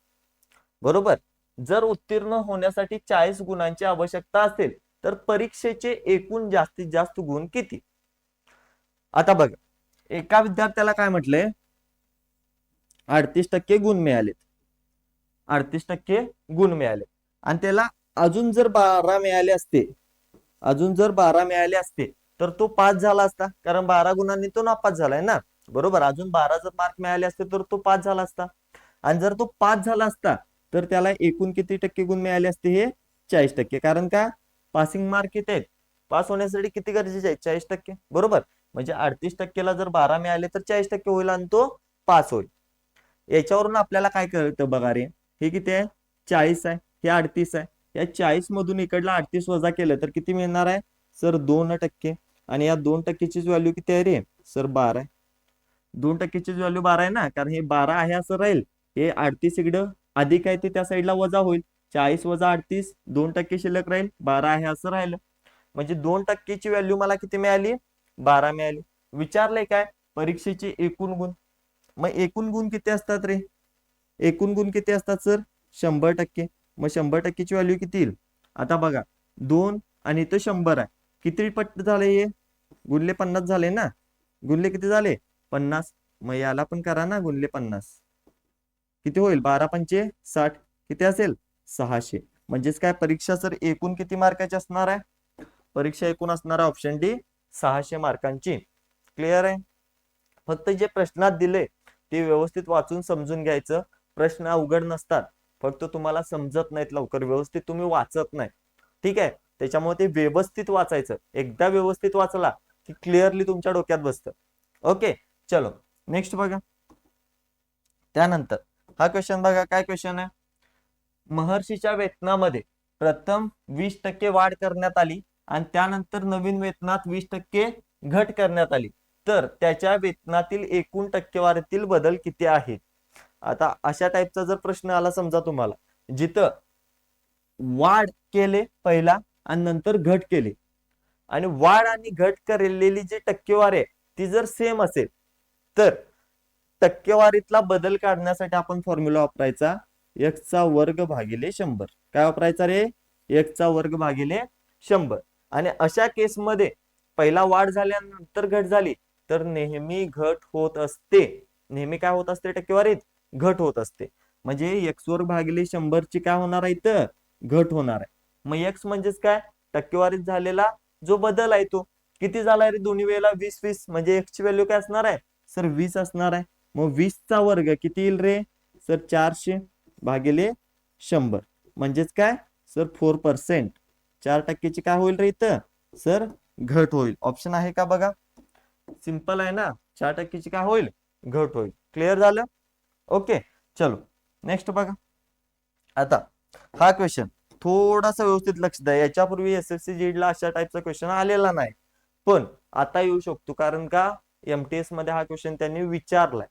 बरोबर, जर उत्तीर्ण होण्यासाठी 40 गुणांची आवश्यकता असेल तर परीक्षेचे एकूण जास्तीत जास्त गुण किती. आता बघा, एका विद्यार्थ्याला काय म्हटलंय, 38% गुण मिळालेत, 38% गुण मिळाले, आणि त्याला अजून जर 12 मिळाले असते, अजून जर 12 मिळाले असते तर तो पास झाला असता, कारण 12 गुणांनी तो नापास झालाय ना. बरोबर, अजून 12 जर मार्क मिळाले असते तर तो पास झाला असता. आणि जर तो पास झाला असता तर त्याला एकूण किती टक्के गुण मिळाले असते, हे 40%. कारण का, पासिंग मार्क किती आहेत, पास होण्यासाठी किती गरजेचे आहेत, 40%. बरोबर, म्हणजे 38%ला जर 12 मिळाले तर 40% होईल आणि तो पास होईल. याच्यावरून आपल्याला काय कळतं बघा रे, हे किती आहे, 40 आहे, हे 38 आहे. या 40 मधून इकडला 38 वजा केलं तर किती मिळणार आहे सर, 2%. आणि या 2%ची व्हॅल्यू किती आहे रे सर, 12 आहे. 2%ची व्हॅल्यू 12 आहे ना, कारण हे 12 आहे असं राहील, हे 38 इकडं अधिक आहे ते त्या साईडला वजा होईल. 40 वजा 38, 2% शिल्लक राहील, 12 आहे असं राहिलं. म्हणजे 2%ची व्हॅल्यू मला किती मिळाली, 12 मिळाली. विचारलंय काय, परीक्षेचे एकूण गुण. मग एकूण गुण किती असतात रे, एकूण गुण किती असतात सर, 100%. मग 100%ची व्हॅल्यू किती येईल, आता बघा 2 आणि इथं 100 आहे, किती पट झाले, हे गुणले 50 झाले ना, गुणले किती झाले 50. मग याला पण करा ना गुणले 50. किती होईल? 12×5 = 60. किती असेल? 600. म्हणजेच काय परीक्षा सर एकूण किती मार्काची असणार आहे? परीक्षा एकूण असणार आहे ऑप्शन डी 600 मार्कांची. क्लिअर आहे? फक्त जे प्रश्नात दिले ते व्यवस्थित वाचून समजून घ्यायचं. प्रश्न अवघड नसतात, फक्त तुम्हाला समजत नाहीत लवकर, व्यवस्थित तुम्ही वाचत नाही. ठीक आहे, त्याच्यामुळे ते व्यवस्थित वाचायचं. एकदा व्यवस्थित वाचला की क्लिअरली तुमच्या डोक्यात बसतं. ओके, चलो नेक्स्ट बघा. त्यानंतर हा क्वेश्चन बघा, काय क्वेश्चन आहे? महर्षीच्या वेतनामध्ये प्रथम 20% वाढ करण्यात आली आणि त्यानंतर नवीन वेतनात 20% घट करण्यात आली, तर त्याच्या वेतनातील एकूण टक्केवारीतील बदल किती आहेत? आता अशा टाईपचा जर प्रश्न आला समजा तुम्हाला, जिथं वाढ केले पहिला आणि नंतर घट केले, आणि वाढ आणि घट केलेली जी टक्केवारी आहे ती जर सेम असेल, तर टक्केवारीतला बदल काढण्यासाठी आपण फॉर्म्युला वापरायचा x²/100. काय वापरायचा रे? x²/100. आणि अशा केसमध्ये पहिला वाढ झाल्यानंतर घट झाली तर नेहमी घट होत असते. नेहमी काय होत असते? टक्केवारीत घट होत असते. म्हणजे x²/100 ची काय होणार आहे? इथं घट होणार आहे. मग x म्हणजेच काय? टक्केवारीत झालेला जो बदल आहे तो किती झालाय रे? दोन्ही वेळेला 20-20, म्हणजे x ची व्हॅल्यू काय असणार आहे सर? 20 असणार आहे. मग 20चा वर्ग किती येईल रे सर? 400/100. म्हणजेच काय सर? 4%. 4%ची काय होईल रे इथं सर? घट होईल. ऑप्शन आहे का बघा? सिंपल आहे ना. 4%ची काय होईल? घट होईल. क्लिअर झालं? ओके, चलो नेक्स्ट बघा. आता हा क्वेश्चन थोडासा व्यवस्थित लक्ष द्या. याच्यापूर्वी एसएससी जीडी ला अशा टाईपचा क्वेश्चन आलेला नाही, पण आता येऊ शकतो, कारण का एमटीएस मध्ये हा क्वेश्चन त्यांनी विचारलाय.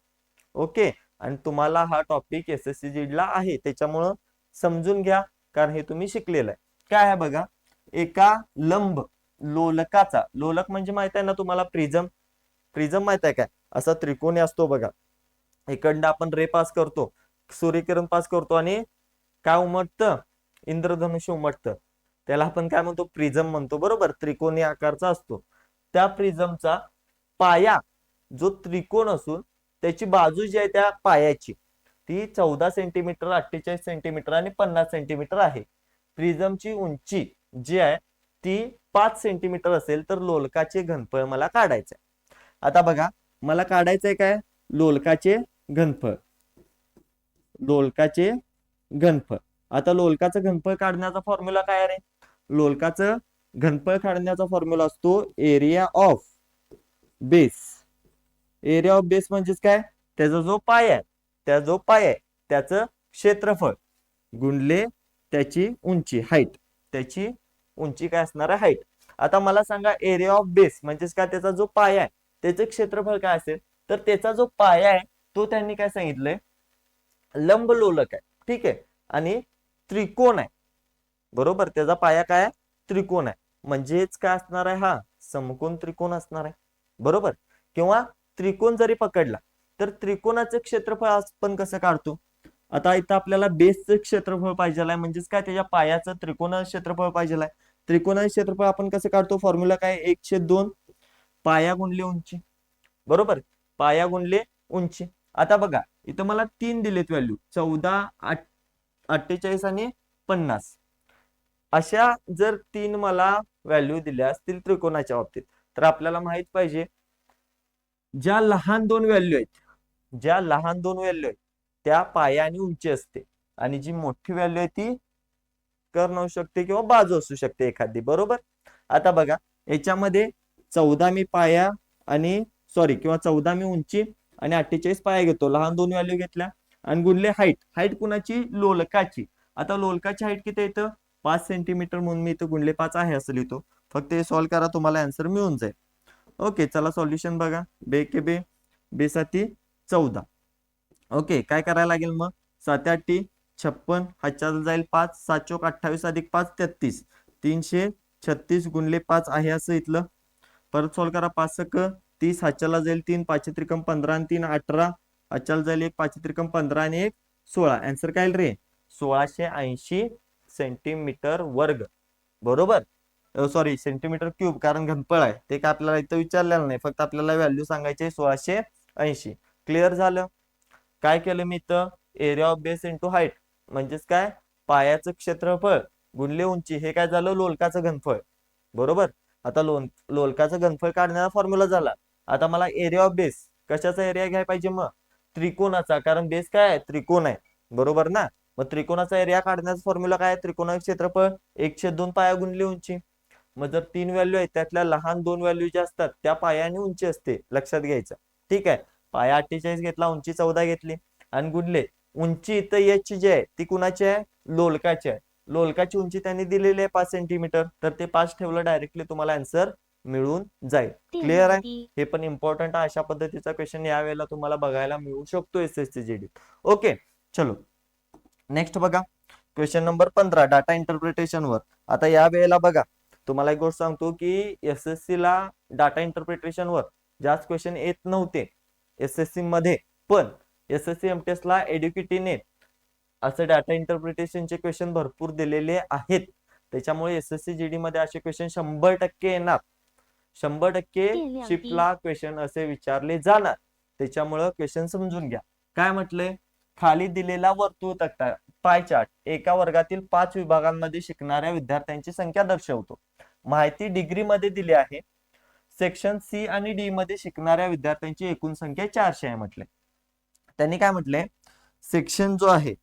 ओके, आणि तुम्हाला हा टॉपिक एसएससी जीडी ला आहे, त्याच्यामुळं समजून घ्या, कारण हे तुम्ही शिकलेलं आहे. काय आहे बघा, एका लंब लोलकाचा, लोलक म्हणजे माहित आहे ना तुम्हाला? प्रिझम. प्रिझम माहित आहे काय? असा त्रिकोणी असतो बघा. इकडनं आपण रे पास करतो, सूर्यकिरण पास करतो, आणि काय उमटतं? इंद्रधनुष्य उमटतं. त्याला आपण काय म्हणतो? प्रिझम म्हणतो. बरोबर, त्रिकोणी आकारचा असतो. त्या प्रिझमचा पाया जो त्रिकोण असून त्याची बाजू जी आहे त्या पायाची ती 14 सेंटीमीटर, 48 सेंटीमीटर आणि 50 सेंटीमीटर आहे. प्रिझमची उंची जी आहे ती 5 सेंटीमीटर असेल तर लोलकाचे घनफळ मला काढायचं आहे. आता बघा, मला काढायचंय काय? लोलकाचे घनफळ. लोलकाचे घनफळ. आता लोलकाचं घनफळ काढण्याचा फॉर्म्युला काय रे? लोलकाचं घनफळ काढण्याचा फॉर्म्युला असतो area of base. Area of base म्हणजेच काय? त्याचा जो पाय आहे, त्याचं क्षेत्रफळ गुणले त्याची उंची, हाईट. त्याची उंची काय असणार आहे? हाईट. आता मला सांगा, एरिया ऑफ बेस म्हणजेच काय? त्याचा जो पाया आहे त्याचं क्षेत्रफळ काय असेल? तर त्याचा जो पाया आहे तो त्यांनी काय सांगितलंय? लंब लोलक आहे. ठीक आहे, आणि त्रिकोण आहे. बरोबर, त्याचा पाया काय आहे? त्रिकोण आहे. म्हणजेच काय असणार आहे? हा समकोन त्रिकोण असणार आहे. बरोबर, किंवा त्रिकोण जरी पकडला तर त्रिकोणाचे क्षेत्रफळ आपण कसं काढतो? आता इथं आपल्याला बेसचं क्षेत्रफळ पाहिजे आहे, म्हणजेच काय? त्याच्या पायाचं त्रिकोणाचं क्षेत्रफळ पाहिजे आहे. त्रिकोणाचं क्षेत्रफळ आपण कसं काढतो? फॉर्म्युला काय? 1/2 पाया गुणले उंची. बरोबर, पाया गुणले उंची. आता बघा, इथं मला 3 दिलेत व्हॅल्यू, 14, 48 आणि 50. अशा जर 3 मला व्हॅल्यू दिल्या असतील त्रिकोणाच्या बाबतीत, तर आपल्याला माहित पाहिजे ज्या लहान 2 व्हॅल्यू आहेत, त्या पाया आणि उंची असते, आणि जी मोठी व्हॅल्यू आहे ती कर्ण असू शकते किंवा बाजू असू शकते एखादी. बरोबर, आता बघा, याच्यामध्ये 14 मी पाया आणि किंवा 14 मी उंची आणि 48 पाया घेतो. लहान 2 व्हॅल्यू घेतल्या आणि गुणले हाईट. हाईट कुणाची? लोलकाची. आता लोलकाची हाईट किती येतं? 5 सेंटीमीटर, म्हणून मी इथं गुणले 5 आहे असं लिहितो. फक्त हे सॉल्व्ह करा, तुम्हाला आन्सर मिळून जाईल. ओके, चला सॉल्युशन बघा. बे के बे, बे 7 14. ओके, काय करायला लागेल मग? 7 8 56, हातच्या जाईल 5, 7 चोक 28 अधिक 5 33, 336 गुणले 5 आहे असं इथलं. परत सॉल्व्ह करा. 5 सक 30, हातच्याला जाईल 3, 5 त्रिकम 15 आणि 3 18, हातच्याला जाईल 1, 5 त्रिकम 15 आणि 1 16. आन्सर काय रे? 1680 सेंटीमीटर वर्ग. बरोबर, सॉरी सेंटीमीटर क्यूब, कारण घनफळ आहे ते काय आपल्याला इथं विचारलेलं नाही, फक्त आपल्याला व्हॅल्यू सांगायची 1680. क्लिअर झालं? काय केलं मी इथं, area of base into height, म्हणजेच काय, पायाचं क्षेत्रफळ गुणले उंची, हे काय झालं, लोलकाचं घनफळ. बरोबर. आता लोलकाचं घनफळ काढण्याचा फॉर्म्युला झाला. आता मला एरिया ऑफ बेस, कशाचा एरिया घ्यायला पाहिजे मग, त्रिकोणाचा, कारण बेस काय आहे, त्रिकोण आहे. बरोबर ना. मग त्रिकोणाचा एरिया काढण्याचा फॉर्म्युला काय, त्रिकोणाचे क्षेत्रफळ 1/2 पाया गुणली उंची. मग जर 3 व्हॅल्यू आहेत, त्यातल्या लहान 2 व्हॅल्यू ज्या असतात त्या पायाने उंची असते, लक्षात घ्यायचं. ठीक आहे. पाया 48 घेतला, उंची 14 घेतली आणि गुणले उंची, इथं एच जी आहे ती कुणाची आहे, लोलकाची आहे. लोलकाची उंची त्यांनी दिलेली आहे 5 सेंटीमीटर, तर ते 5 ठेवलं, डायरेक्टली तुम्हाला आन्सर मिळून जाईल. क्लिअर आहे? हे पण इम्पॉर्टंट आहे. अशा पद्धतीचा क्वेश्चन यावेळेला तुम्हाला बघायला मिळू शकतो एसएससी जीडी. ओके, चलो नेक्स्ट बघा, क्वेश्चन नंबर 15 डाटा इंटरप्रिटेशन वर. आता या वेळेला बघा, तुम्हाला एक गोष्ट सांगतो की एसएससी ला डाटा इंटरप्रिटेशन वर जास्त क्वेश्चन येत नव्हते एसएससी मध्ये, पण एसएससी एमटीएस ला एड्युकेटीने असं डाटा इंटरप्रिटेशनचे क्वेश्चन भरपूर दिलेले आहेत. त्याच्यामुळे एसएससी जीडी मध्ये असे क्वेश्चन 100% येणार. 100% शिफ्टला क्वेश्चन असे विचारले जाणार. त्याच्यामुळे क्वेश्चन समजून घ्या. काय म्हटलंय, खाली दिलेला वर्तुळ तक्ता पाय चार्ट एका वर्गातील 5 विभागांमध्ये शिकणाऱ्या विद्यार्थ्यांची संख्या दर्शवतो. माहिती डिग्री मध्ये दिली आहे. सेक्शन सी आणि डी मध्ये शिकणाऱ्या विद्यार्थ्यांची एकूण संख्या 400 आहे म्हटले. त्यांनी काय म्हटलंय, सेक्शन जो आहे,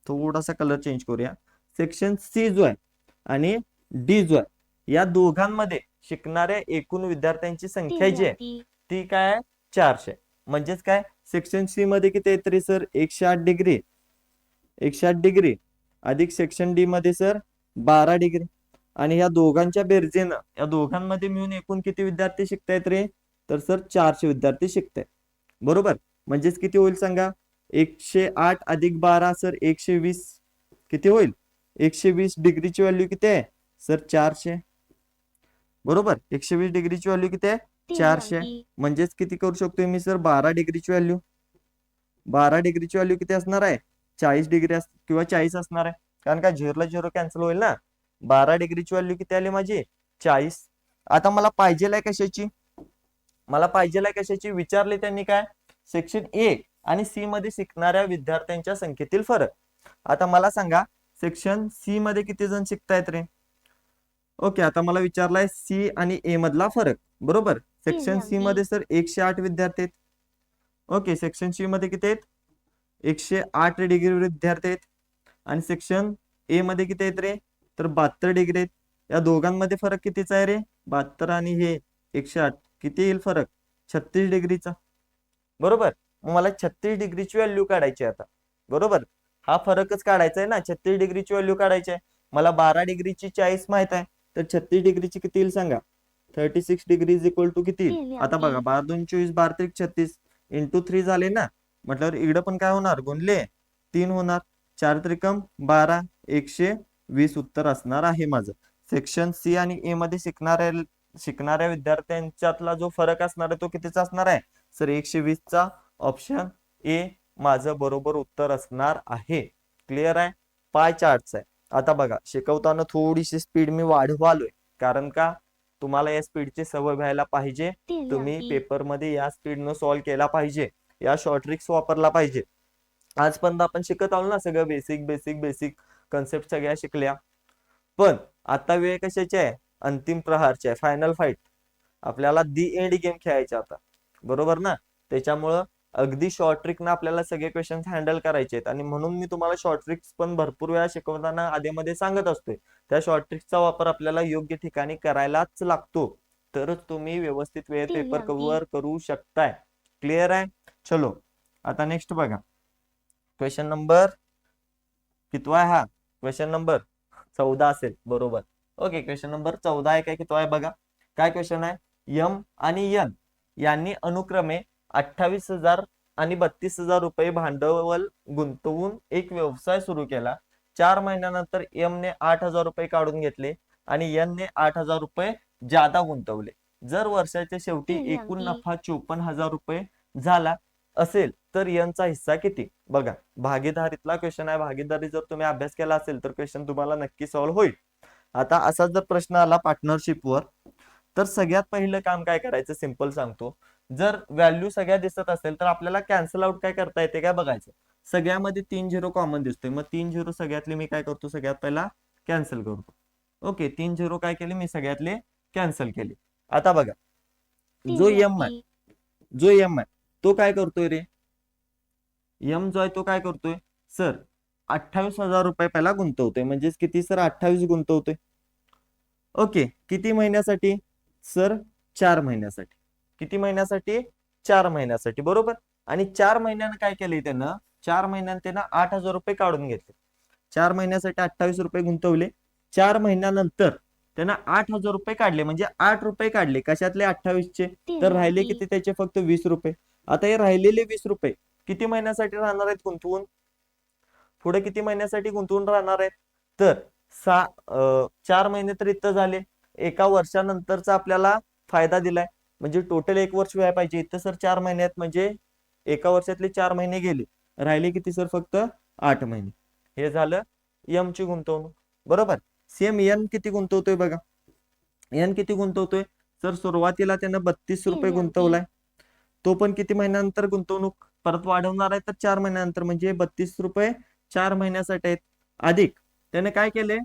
थोडासा कलर चेंज करूया, सेक्शन सी जो आहे आणि डी जो आहे, या दोघांमध्ये शिकणाऱ्या एकूण विद्यार्थ्यांची संख्या जी आहे ती काय, 400. म्हणजेच काय, सेक्शन सी मध्ये किती आहे तरी सर, 108 डिग्री, 108 डिग्री अधिक सेक्शन डी मध्ये सर 12 डिग्री. आणि या दोघांच्या बेरजेनं, या दोघांमध्ये मिळून एकूण किती विद्यार्थी शिकतायत रे, तर सर 400 विद्यार्थी शिकतायत. बरोबर. म्हणजेच किती होईल सांगा, 108 अधिक 12 सर 120, किती होईल, 120 डिग्रीची व्हॅल्यू किती आहे सर, 400. बरोबर. 120 डिग्रीची व्हॅल्यू किती आहे, 400. म्हणजेच किती करू शकतोय मी सर, 12 डिग्रीची व्हॅल्यू, 12 डिग्रीची व्हॅल्यू किती असणार आहे, 40 डिग्री किंवा 40 असणार आहे, कारण का 0 ला 0 कॅन्सल होईल ना. 12 डिग्रीची व्हॅल्यू किती आली माझी, 40. आता मला पाहिजे कशाची, मला पाहिजे कशाची विचारले त्यांनी, काय, सेक्शन ए आणि सी मध्ये शिकणाऱ्या विद्यार्थ्यांच्या संख्येतील फरक. आता मला सांगा, सेक्शन सी मध्ये किती जण शिकतायत रे. ओके, आता मला विचारलाय सी आणि ए मधला फरक. बरोबर. सेक्शन सी मध्ये सर 108 विद्यार्थी आहेत. ओके, सेक्शन सी मध्ये किती आहेत, 108 डिग्री विद्यार्थी आहेत. आणि सेक्शन ए मध्ये किती आहेत रे, तर 72 डिग्री आहेत. या दोघांमध्ये फरक कितीचा आहे रे, 72 आणि हे 108, किती येईल फरक, 36 डिग्रीचा. बरोबर. मग मला 36 डिग्रीची व्हॅल्यू काढायची आता. बरोबर. हा फरकच काढायचा आहे ना, 36 डिग्रीची व्हॅल्यू काढायची आहे. मला 12 डिग्रीची 40 माहित आहे, तर 36 डिग्रीची किती येईल सांगा, 36 डिग्री इज इक्वल टू किती. आता बघा, 12 2 24, 12 3 36 इंटू 3 झाले ना, म्हटल्यावर इकडं पण काय होणार, गुणले 3 होणार, 4 त्रिकम 12, 120 उत्तर असणार आहे माझं. सेक्शन सी आणि ए मध्ये शिकणाऱ्या विद्यार्थ्यांच्यातला जो फरक असणार आहे तो कितीचा असणार आहे सर, 120 चा. ऑप्शन ए माझं बरोबर उत्तर असणार आहे. क्लिअर आहे. पाय चार्टच आहे. आता बघा, शिकवताना थोडीशी स्पीड मी वाढवालोय, कारण का, तुम्हाला या स्पीडची सवय व्हायला पाहिजे. तुम्ही पेपरमध्ये या स्पीडनं सॉल्व्ह केला पाहिजे, या शॉर्ट ट्रिक्स वापरला पाहिजे. आजपर्यंत आपण शिकत आलो ना सगळं, बेसिक बेसिक बेसिक कन्सेप्ट सगळ्या शिकल्या, पण आता वेळ कशाची आहे, अंतिम प्रहारची आहे, फायनल फाईट. आपल्याला दी एंड गेम खेळायचा आता. बरोबर ना. त्याच्यामुळं अगदी शॉर्ट ट्रिक ना आपल्याला सगळे क्वेश्चन हँडल करायचे आहेत, आणि म्हणून मी तुम्हाला शॉर्ट ट्रिक्स पण भरपूर वेळा शिकवताना आधीमध्ये सांगत असतोय. त्या शॉर्ट ट्रिक्सचा वापर आपल्याला योग्य ठिकाणी करायलाच लागतो, तरच तुम्ही व्यवस्थित वेळ पेपर कव्हर करू शकताय. क्लिअर आहे. चलो, आता नेक्स्ट बघा, क्वेश्चन नंबर कितवा आहे हा, क्वेश्चन नंबर 14 असेल. बरोबर. ओके, क्वेश्चन नंबर 14 आहे काय, कितवा आहे बघा. काय क्वेश्चन आहे, एम आणि एन यांनी अनुक्रमे 28,000 आणि 32,000 रुपये भांडवल गुंतवून एक व्यवसाय सुरू केला. 4 महिन्यानंतर एम ने 8,000 रुपये काढून घेतले आणि एन ने 8,000 रुपये जादा गुंतवले. जर वर्षाच्या शेवटी एकूण नफा 54,000 रुपये झाला असेल तर एनचा हिस्सा किती. बघा, भागीदारीतला क्वेश्चन आहे. भागीदारी जर तुम्ही अभ्यास केला असेल तर क्वेश्चन तुम्हाला नक्की सॉल्व्ह होईल. आता असा जर प्रश्न आला पार्टनरशिपवर, तर सगळ्यात पहिलं काम काय करायचं, सिंपल सांगतो. जर व्हॅल्यू सगळ्या दिसत असेल तर आपल्याला कॅन्सल आउट काय करता येते काय बघायचं. सगळ्यामध्ये 3 झिरो कॉमन दिसतोय, मग 3 झिरो सगळ्यातले मी काय करतो, सगळ्यात पहिला कॅन्सल करतो. ओके, 3 झिरो काय केले मी सगळ्यातले कॅन्सल केले. आता बघा, जो एम आहे, जो एम आहे तो काय करतोय रे, एम जो आहे तो काय करतोय सर, 28,000 रुपये पहिला गुंतवतोय. म्हणजेच किती सर, 28 गुंतवतोय. ओके, किती महिन्यासाठी सर, 4 महिन्यासाठी. किती महिन्यासाठी, 4 महिन्यासाठी, बरोबर. आणि 4 महिन्यानं काय केलंय त्यानं, 4 महिन्यानं त्यानं 8,000 रुपये काढून घेतले. 4 महिन्यासाठी 28 रुपये गुंतवले. 4 महिन्यानंतर त्यानं 8,000 रुपये काढले, म्हणजे 8 रुपये काढले कशातले, 28चे. तर राहिले किती त्याचे, फक्त 20 रुपये. आता हे राहिलेले 20 रुपये किती महिन्यासाठी राहणार आहेत गुंतवून, पुढे किती महिन्यासाठी गुंतवून राहणार आहेत, तर 4 महिने तर इथं झाले. एका वर्षानंतरचा आपल्याला फायदा दिलाय, म्हणजे टोटल 1 वर्ष व्हायला पाहिजे. इथं सर 4 महिन्यात, म्हणजे एका वर्षातले 4 महिने गेले, राहिले किती सर, फक्त 8 महिने. हे झालं एम ची गुंतवणूक, बरोबर. सेम एन किती गुंतवतोय बघा, एन किती गुंतवतोय सर, सुरुवातीला त्यानं 32 रुपये गुंतवलाय. तो पण किती महिन्यानंतर गुंतवणूक परत वाढवणार आहे, तर 4 महिन्यानंतर, म्हणजे 32 रुपये 4 महिन्यासाठी आहेत. अधिक त्याने काय केले,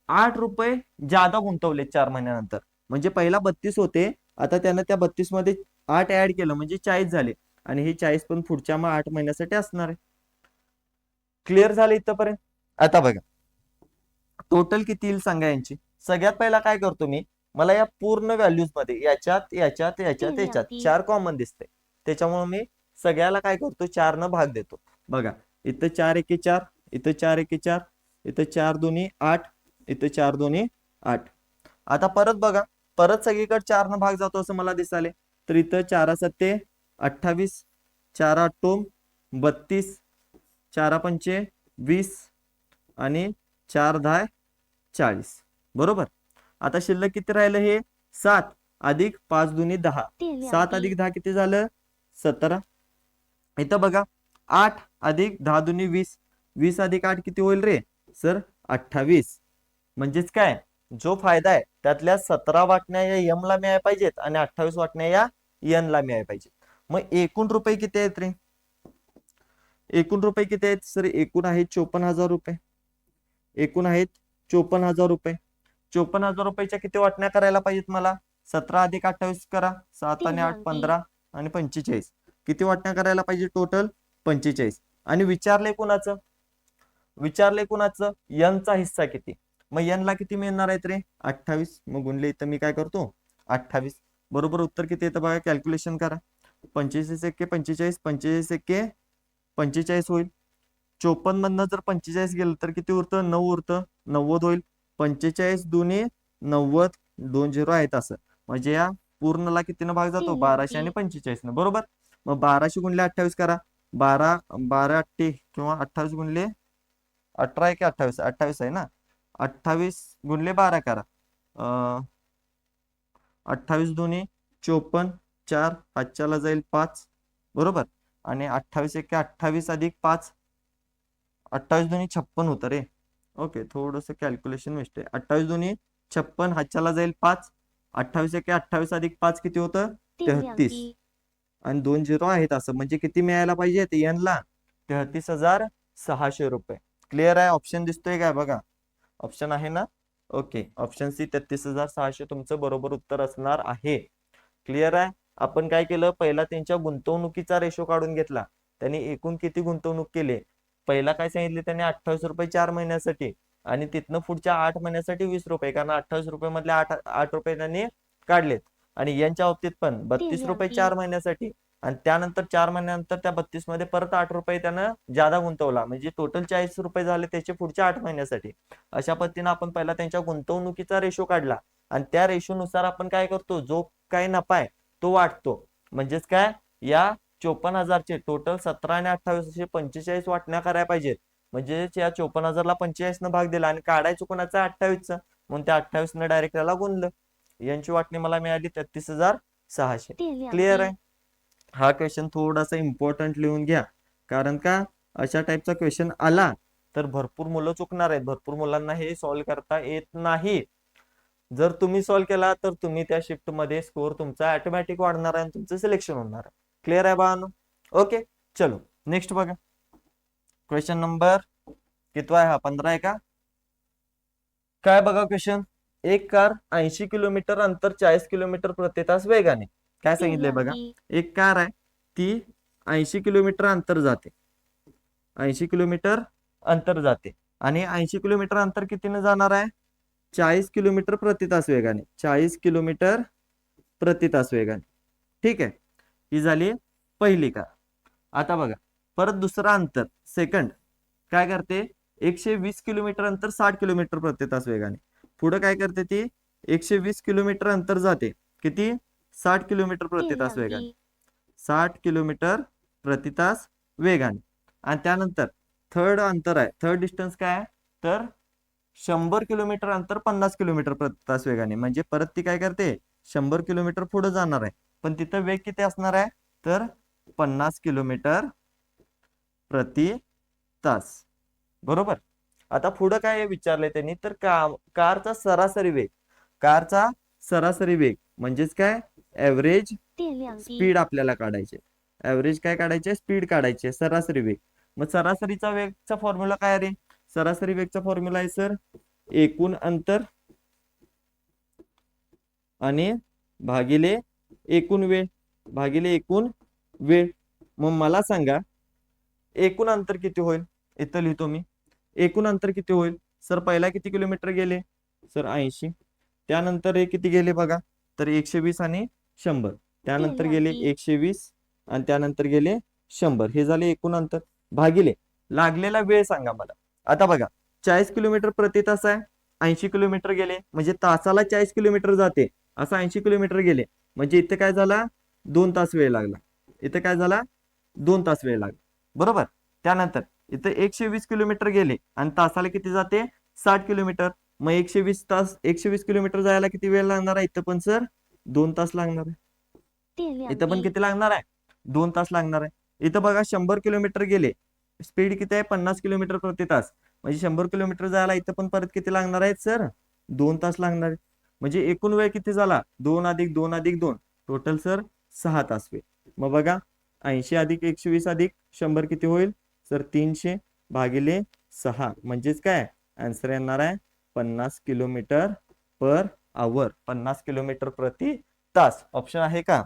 8 रुपये जादा गुंतवले 4 महिन्यानंतर. म्हणजे पहिला 32 होते, आता त्यानं त्या 32 मध्ये 8 ऍड केलं, म्हणजे 40 झाले. आणि हे 40 पण पुढच्या मग 8 महिन्यासाठी असणार आहे. क्लिअर झाले इथपर्यंत. आता बघा, टोटल किती येईल सांगा यांची. सगळ्यात पहिला काय करतो मी, मला या पूर्ण व्हॅल्यूज मध्ये याच्यात याच्यात याच्यात याच्यात 4 कॉमन दिसते, त्याच्यामुळे मी सगळ्याला काय करतो, 4 न भाग देतो. बघा, इथं 4 एके 4, इथं 4 एके 4, इथं 4 दोन्ही 8, इथं 4 दोन्ही 8. आता परत बघा, परत सगळीकडे 4 न भाग जातो असं मला दिसाले. तर इथं 4 सत्ते 28, 4 आठोम 32, 4 पंचे 20 आणि 4 दहा 40, बरोबर. आता शिल्लक किती राहिलं, हे 7 अधिक 5 दुनी 10, 7 अधिक 10 किती झालं, 17. इथं बघा, 8 अधिक 10 दुनी 20, 20 अधिक 8 किती होईल रे सर, 28. म्हणजेच काय, जो फायदा आहे त्यातल्या 17 वाटण्या या एम ला मिळायला पाहिजेत आणि 28 वाटण्या या एन ला मिळायला पाहिजेत. मग एकूण रुपये किती आहेत रे, एकूण रुपये किती आहेत सर, एकूण आहेत 54,000 रुपये. एकूण आहेत 54,000 रुपये. 54,000 रुपयाच्या किती वाटण्या करायला पाहिजेत मला, 17 अधिक 28 करा, 7 आणि 8 15 आणि 45. किती वाटण्या करायला पाहिजे टोटल, 45. आणि विचारले कुणाचं, विचारले कुणाचं, एनचा हिस्सा किती. मग एन ला किती मिळणार आहेत रे, 28. मग गुणले इथं मी काय करतो, 28. बरोबर उत्तर किती येतं बघा, कॅल्क्युलेशन करा. 45 एक्के 45, 45 एक्के 45 होईल. 54 मधनं जर 45 गेलं तर किती उरतं, 9 उरतं, 90 होईल. 45 दुनी 90, 2 झिरो आहेत असं, म्हणजे या पूर्णला कितीनं भाग जातो, 1200 आणि 45 न, बरोबर. मग 1200 गुणले 28 करा, 12 12 अट्टे किंवा 28 गुणले 18 आहे की 28, 28 आहे ना, 28 गुणले 12 करा, 28 दोन्ही 54, 4 हातच्याला जाईल 5, बरोबर. आणि 28 एके 28 अधिक 5, 28 दोन्ही 56 होतं रे. ओके, थोडस कॅल्क्युलेशन मिस्टेक. 28 दोन्ही 56, हातच्याला जाईल 5, 28 एके 28 अधिक 5 किती होतं, 33. आणि 2 झिरो आहेत असं, म्हणजे किती मिळायला पाहिजे एन ला, 33,600 रुपये. क्लिअर आहे, ऑप्शन दिसतोय काय बघा, ऑप्शन आहे ना. ओके, ऑप्शन सी 33,600 तुमचं बरोबर उत्तर असणार आहे. क्लिअर आहे. आपण काय केलं, पहिला त्यांच्या गुंतवणुकीचा रेशो काढून घेतला, त्यांनी एकूण किती गुंतवणूक केली. पहिला काय सांगितले त्यांनी, 28 रुपये 4 महिन्यासाठी, आणि तिथनं पुढच्या 8 महिन्यासाठी 20 रुपये, कारण 28 रुपये मधले 8 रुपये त्यांनी काढलेत. आणि यांच्या बाबतीत पण 32 रुपये 4 महिन्यासाठी, आणि त्यानंतर 4 महिन्यानंतर त्या 32 मध्ये परत 8 रुपये त्यानं जादा गुंतवला, म्हणजे टोटल 40 रुपये झाले त्याचे पुढच्या 8 महिन्यासाठी. अशा पद्धतीने आपण पहिला त्यांच्या गुंतवणुकीचा रेशो काढला, आणि त्या रेशोनुसार आपण काय करतो, जो काय नफा आहे तो वाटतो. म्हणजेच काय, या 54,000चे टोटल 17 आणि 28 असे 45 वाटण्या करायला पाहिजेत. म्हणजे या 54,000ला 45 न भाग दिला, आणि काढायचं कोणाचं, 28चं, म्हणून त्या 28 न डायरेक्ट त्याला गुणलं. यांची वाटणी मला मिळाली 33,600. क्लिअर आहे. हा क्वेश्चन थोडासा इम्पॉर्टंट लिहून घ्या, कारण का अशा टाईपचा क्वेश्चन आला तर भरपूर मुलं चुकणार आहेत, भरपूर मुलांना हे सॉल्व्ह करता येत नाही. जर तुम्ही सॉल्व्ह केला तर तुम्ही त्या शिफ्ट मध्ये स्कोर तुमचा ऑटोमॅटिक वाढणार आहे आणि तुमचं सिलेक्शन होणार आहे. क्लिअर आहे बाळांनो? ओके, चलो नेक्स्ट बघा. क्वेश्चन नंबर कितवा आहे हा? 15 आहे का? काय बघा क्वेश्चन. एक कार 80 किलोमीटर अंतर 40 किलोमीटर प्रति तास वेगाने, काय सांगितलंय बघा. एक कार आहे ती 80 किलोमीटर अंतर जाते, 80 किलोमीटर अंतर जाते आणि 80 किलोमीटर अंतर कितीने जाणार आहे? 40 किलोमीटर प्रति तास वेगाने, 40 किलोमीटर प्रति तास वेगाने. ठीक आहे, ही झाली पहिली कार. आता बघा परत दुसरा अंतर सेकंड काय करते? 120 किलोमीटर अंतर 60 किलोमीटर प्रति तास वेगाने. पुढे काय करते ती? 120 किलोमीटर अंतर जाते, किती? 60 किलोमीटर प्रति तास वेगाने, 60 किलोमीटर प्रति तास वेगाने. आणि त्यानंतर थर्ड अंतर आहे, थर्ड डिस्टन्स काय आहे? तर 100 किलोमीटर अंतर 50 किलोमीटर प्रति तास वेगाने. म्हणजे परत ती काय करते? 100 किलोमीटर पुढे जाणार आहे, पण तिथं वेग किती असणार आहे? तर 50 किलोमीटर प्रति तास. बरोबर. आता पुढे काय विचारलंय त्यांनी? तर कारचा सरासरी वेग, कारचा सरासरी वेग म्हणजेच काय? ऍव्हरेज स्पीड आपल्याला काढायचे. ऍव्हरेज काय काढायचे? स्पीड काढायचे, सरासरी वेग. मग सरासरीचा वेगचा फॉर्म्युला काय रे? सरासरी वेगचा फॉर्म्युला आहे सर एकूण अंतर आणि भागिले एकूण वेळ, भागिले एकूण वेळ. मग मला सांगा एकूण अंतर किती होईल? इथं लिहितो मी. एकूण अंतर किती होईल? सर पहिला किती किलोमीटर गेले? सर 80. त्यानंतर हे किती गेले बघा? तर 120 आणि 100. त्यानंतर गेले 120 आणि त्यानंतर गेले 100. हे झाले एकूण अंतर भागिले लागलेला वेळ सांगा मला. आता बघा 40 किलोमीटर प्रति तास आहे, 80 किलोमीटर गेले म्हणजे तासाला 40 किलोमीटर जाते, असं 80 किलोमीटर गेले म्हणजे इथे काय झाला? 2 तास वेळ लागला. इथे काय झाला? 2 तास वेळ लागला. बरोबर. त्यानंतर इथे 120 किलोमीटर गेले आणि तासाला किती जाते? 60 किलोमीटर. मग 120 किलोमीटर जायला किती वेळ लागणार आहे? इथं पण सर 2 तास लागणार आहे. इथं पण किती लागणार आहे? 2 तास लागणार आहे. इथं बघा 100 किलोमीटर गेले, स्पीड किती आहे? 50 किलोमीटर प्रति तास. म्हणजे 100 किलोमीटर जायला इथं पण परत किती लागणार आहेत सर? 2 तास लागणार आहे. म्हणजे एकूण वेळ किती झाला? 2 अधिक 2 अधिक 2, टोटल सर 6 तास वेळ. मग बघा 80 अधिक 120 अधिक 100 किती होईल? सर 300 भागिले 6 म्हणजेच काय आन्सर येणार आहे? 50 किलोमीटर पर आवर, 50 किलोमीटर प्रति तास. ऑप्शन आहे का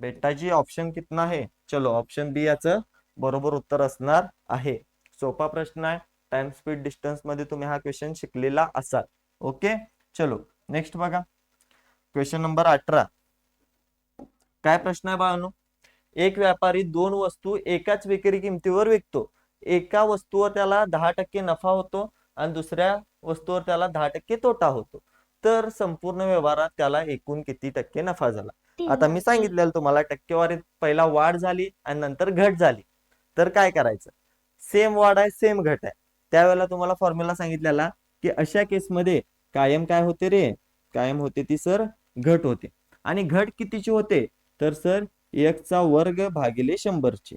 बेटाजी? ऑप्शन कितना है? चलो ऑप्शन बी याचं बरोबर उत्तर असणार आहे. सोपा प्रश्न आहे. टाइम स्पीड डिस्टन्स मध्ये तुम्ही हा क्वेश्चन शिकलेला असाल. ओके, चलो नेक्स्ट बघा. Question number 18. काय प्रश्न आहे बाळांनो? एक व्यापारी 2 वस्तू एकाच विक्री किमतीवर विकतो. एका वस्तूवर त्याला 10% नफा होतो आणि दुसऱ्या वस्तूवर त्याला 10% तोटा होतो. तर संपूर्ण व्यवहारात त्याला एकूण किती टक्के नफा झाला? आता मी सांगितलेलं तुम्हाला टक्केवारीत पहिला वाढ झाली आणि नंतर घट झाली. तर काय करायचं? सेम वाढ आहे सेम घट आहे, त्यावेळेला तुम्हाला फॉर्म्युला सांगितलेला की अशा केसमध्ये कायम काय होते रे? कायम होते ती सर घट होते. आणि घट कितीची होते? तर सर x चा वर्ग भागिले 100 ची.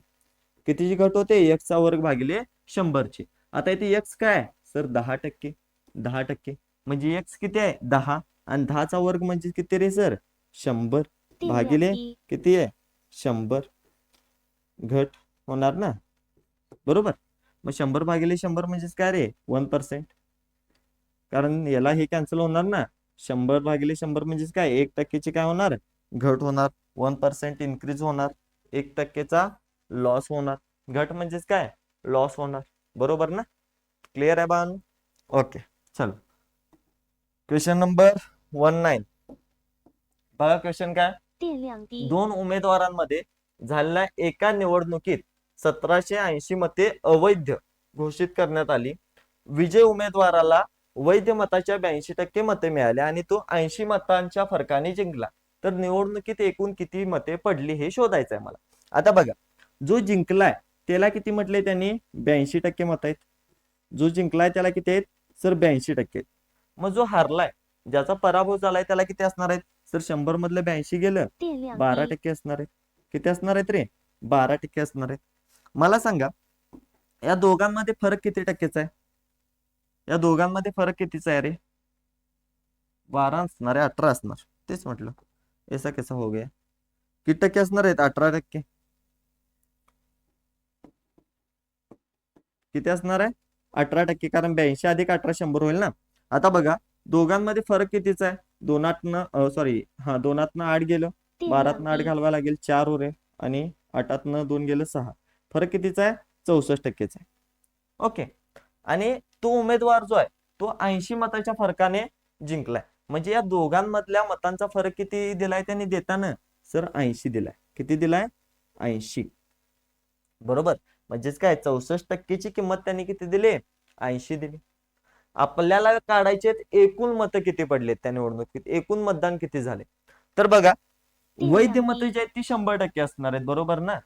कितीची घट होते? x चा वर्ग भागिले 100 ची. आता इथे x काय सर? 10%. 10% म्हणजे x किती आहे? 10 आणि 10 चा वर्ग म्हणजे किती रे सर? 100 भागिले किती आहे? 100. घट होणार ना, बरोबर. मग 100 भागिले 100 म्हणजेच काय रे? 1%. कारण याला हे कॅन्सल होणार ना. 100 भागिले 100 म्हणजेच काय? 1% काय होणार? घट होणार. 1% इन्क्रीज होणार, 1%चा लॉस होणार. घट म्हणजेच काय? लॉस होणार. बरोबर ना? क्लिअर आहे बाळांनो? ओके, चलो क्वेश्चन नंबर 19 बघा. क्वेश्चन काय? 2 उमेदवारांमध्ये झालेल्या एका निवडणुकीत 1780 मते अवैध घोषित करण्यात आली. विजय उमेदवाराला वैध मताच्या 82% मते मिळाले आणि तो 80 मतांच्या फरकाने जिंकला. तर निवडणुकीत एकूण किती मते पडली हे शोधायचं आहे मला. आता बघा जो जिंकलाय त्याला किती म्हटले त्यांनी? 82% मत आहेत. जो जिंकलाय त्याला किती आहेत सर? 82%. मग जो हारलाय, ज्याचा पराभव झालाय त्याला किती असणार आहेत सर? 100 मधलं 82 गेलं 12% असणार आहेत. किती असणार आहेत रे? 12% असणार आहेत. मला सांगा या दोघांमध्ये फरक किती टक्केचा आहे? या दोघांमध्ये फरक कितीचा आहे रे? 12 असणार आहे, 18 असणार, तेच म्हटलं ऐसा कैसा हो गया. किती टक्के असणार आहेत? 18%. किती असणार आहे? 18%, कारण 82 अधिक 18 100 होईल ना. आता बघा दोघांमध्ये फरक कितीचा आहे? दोनातनं सॉरी हा दोनातनं 8 गेलं, 12तनं 8 घालवा लागेल, 4 उरे, आणि 8तनं 2 गेलं 6. फरक कितीचा आहे? 64%चा आहे. ओके. आणि तो उमेदवार जो आहे तो 80 मताच्या फरकाने जिंकलाय. म्हणजे या दोघांमधल्या मतांचा फरक किती दिलाय त्यांनी देताना? सर 80 दिलाय. किती दिलाय? 80. बरोबर. म्हणजेच काय, 64%ची किंमत त्यांनी किती दिली? 80 दिली. आपल्याला काढायचे एकूण मतं किती पडलेत त्या निवडणुकीत, एकूण मतदान किती झाले. तर बघा वैध मतं जी आहेत ती 100% असणार आहेत, बरोबर ना.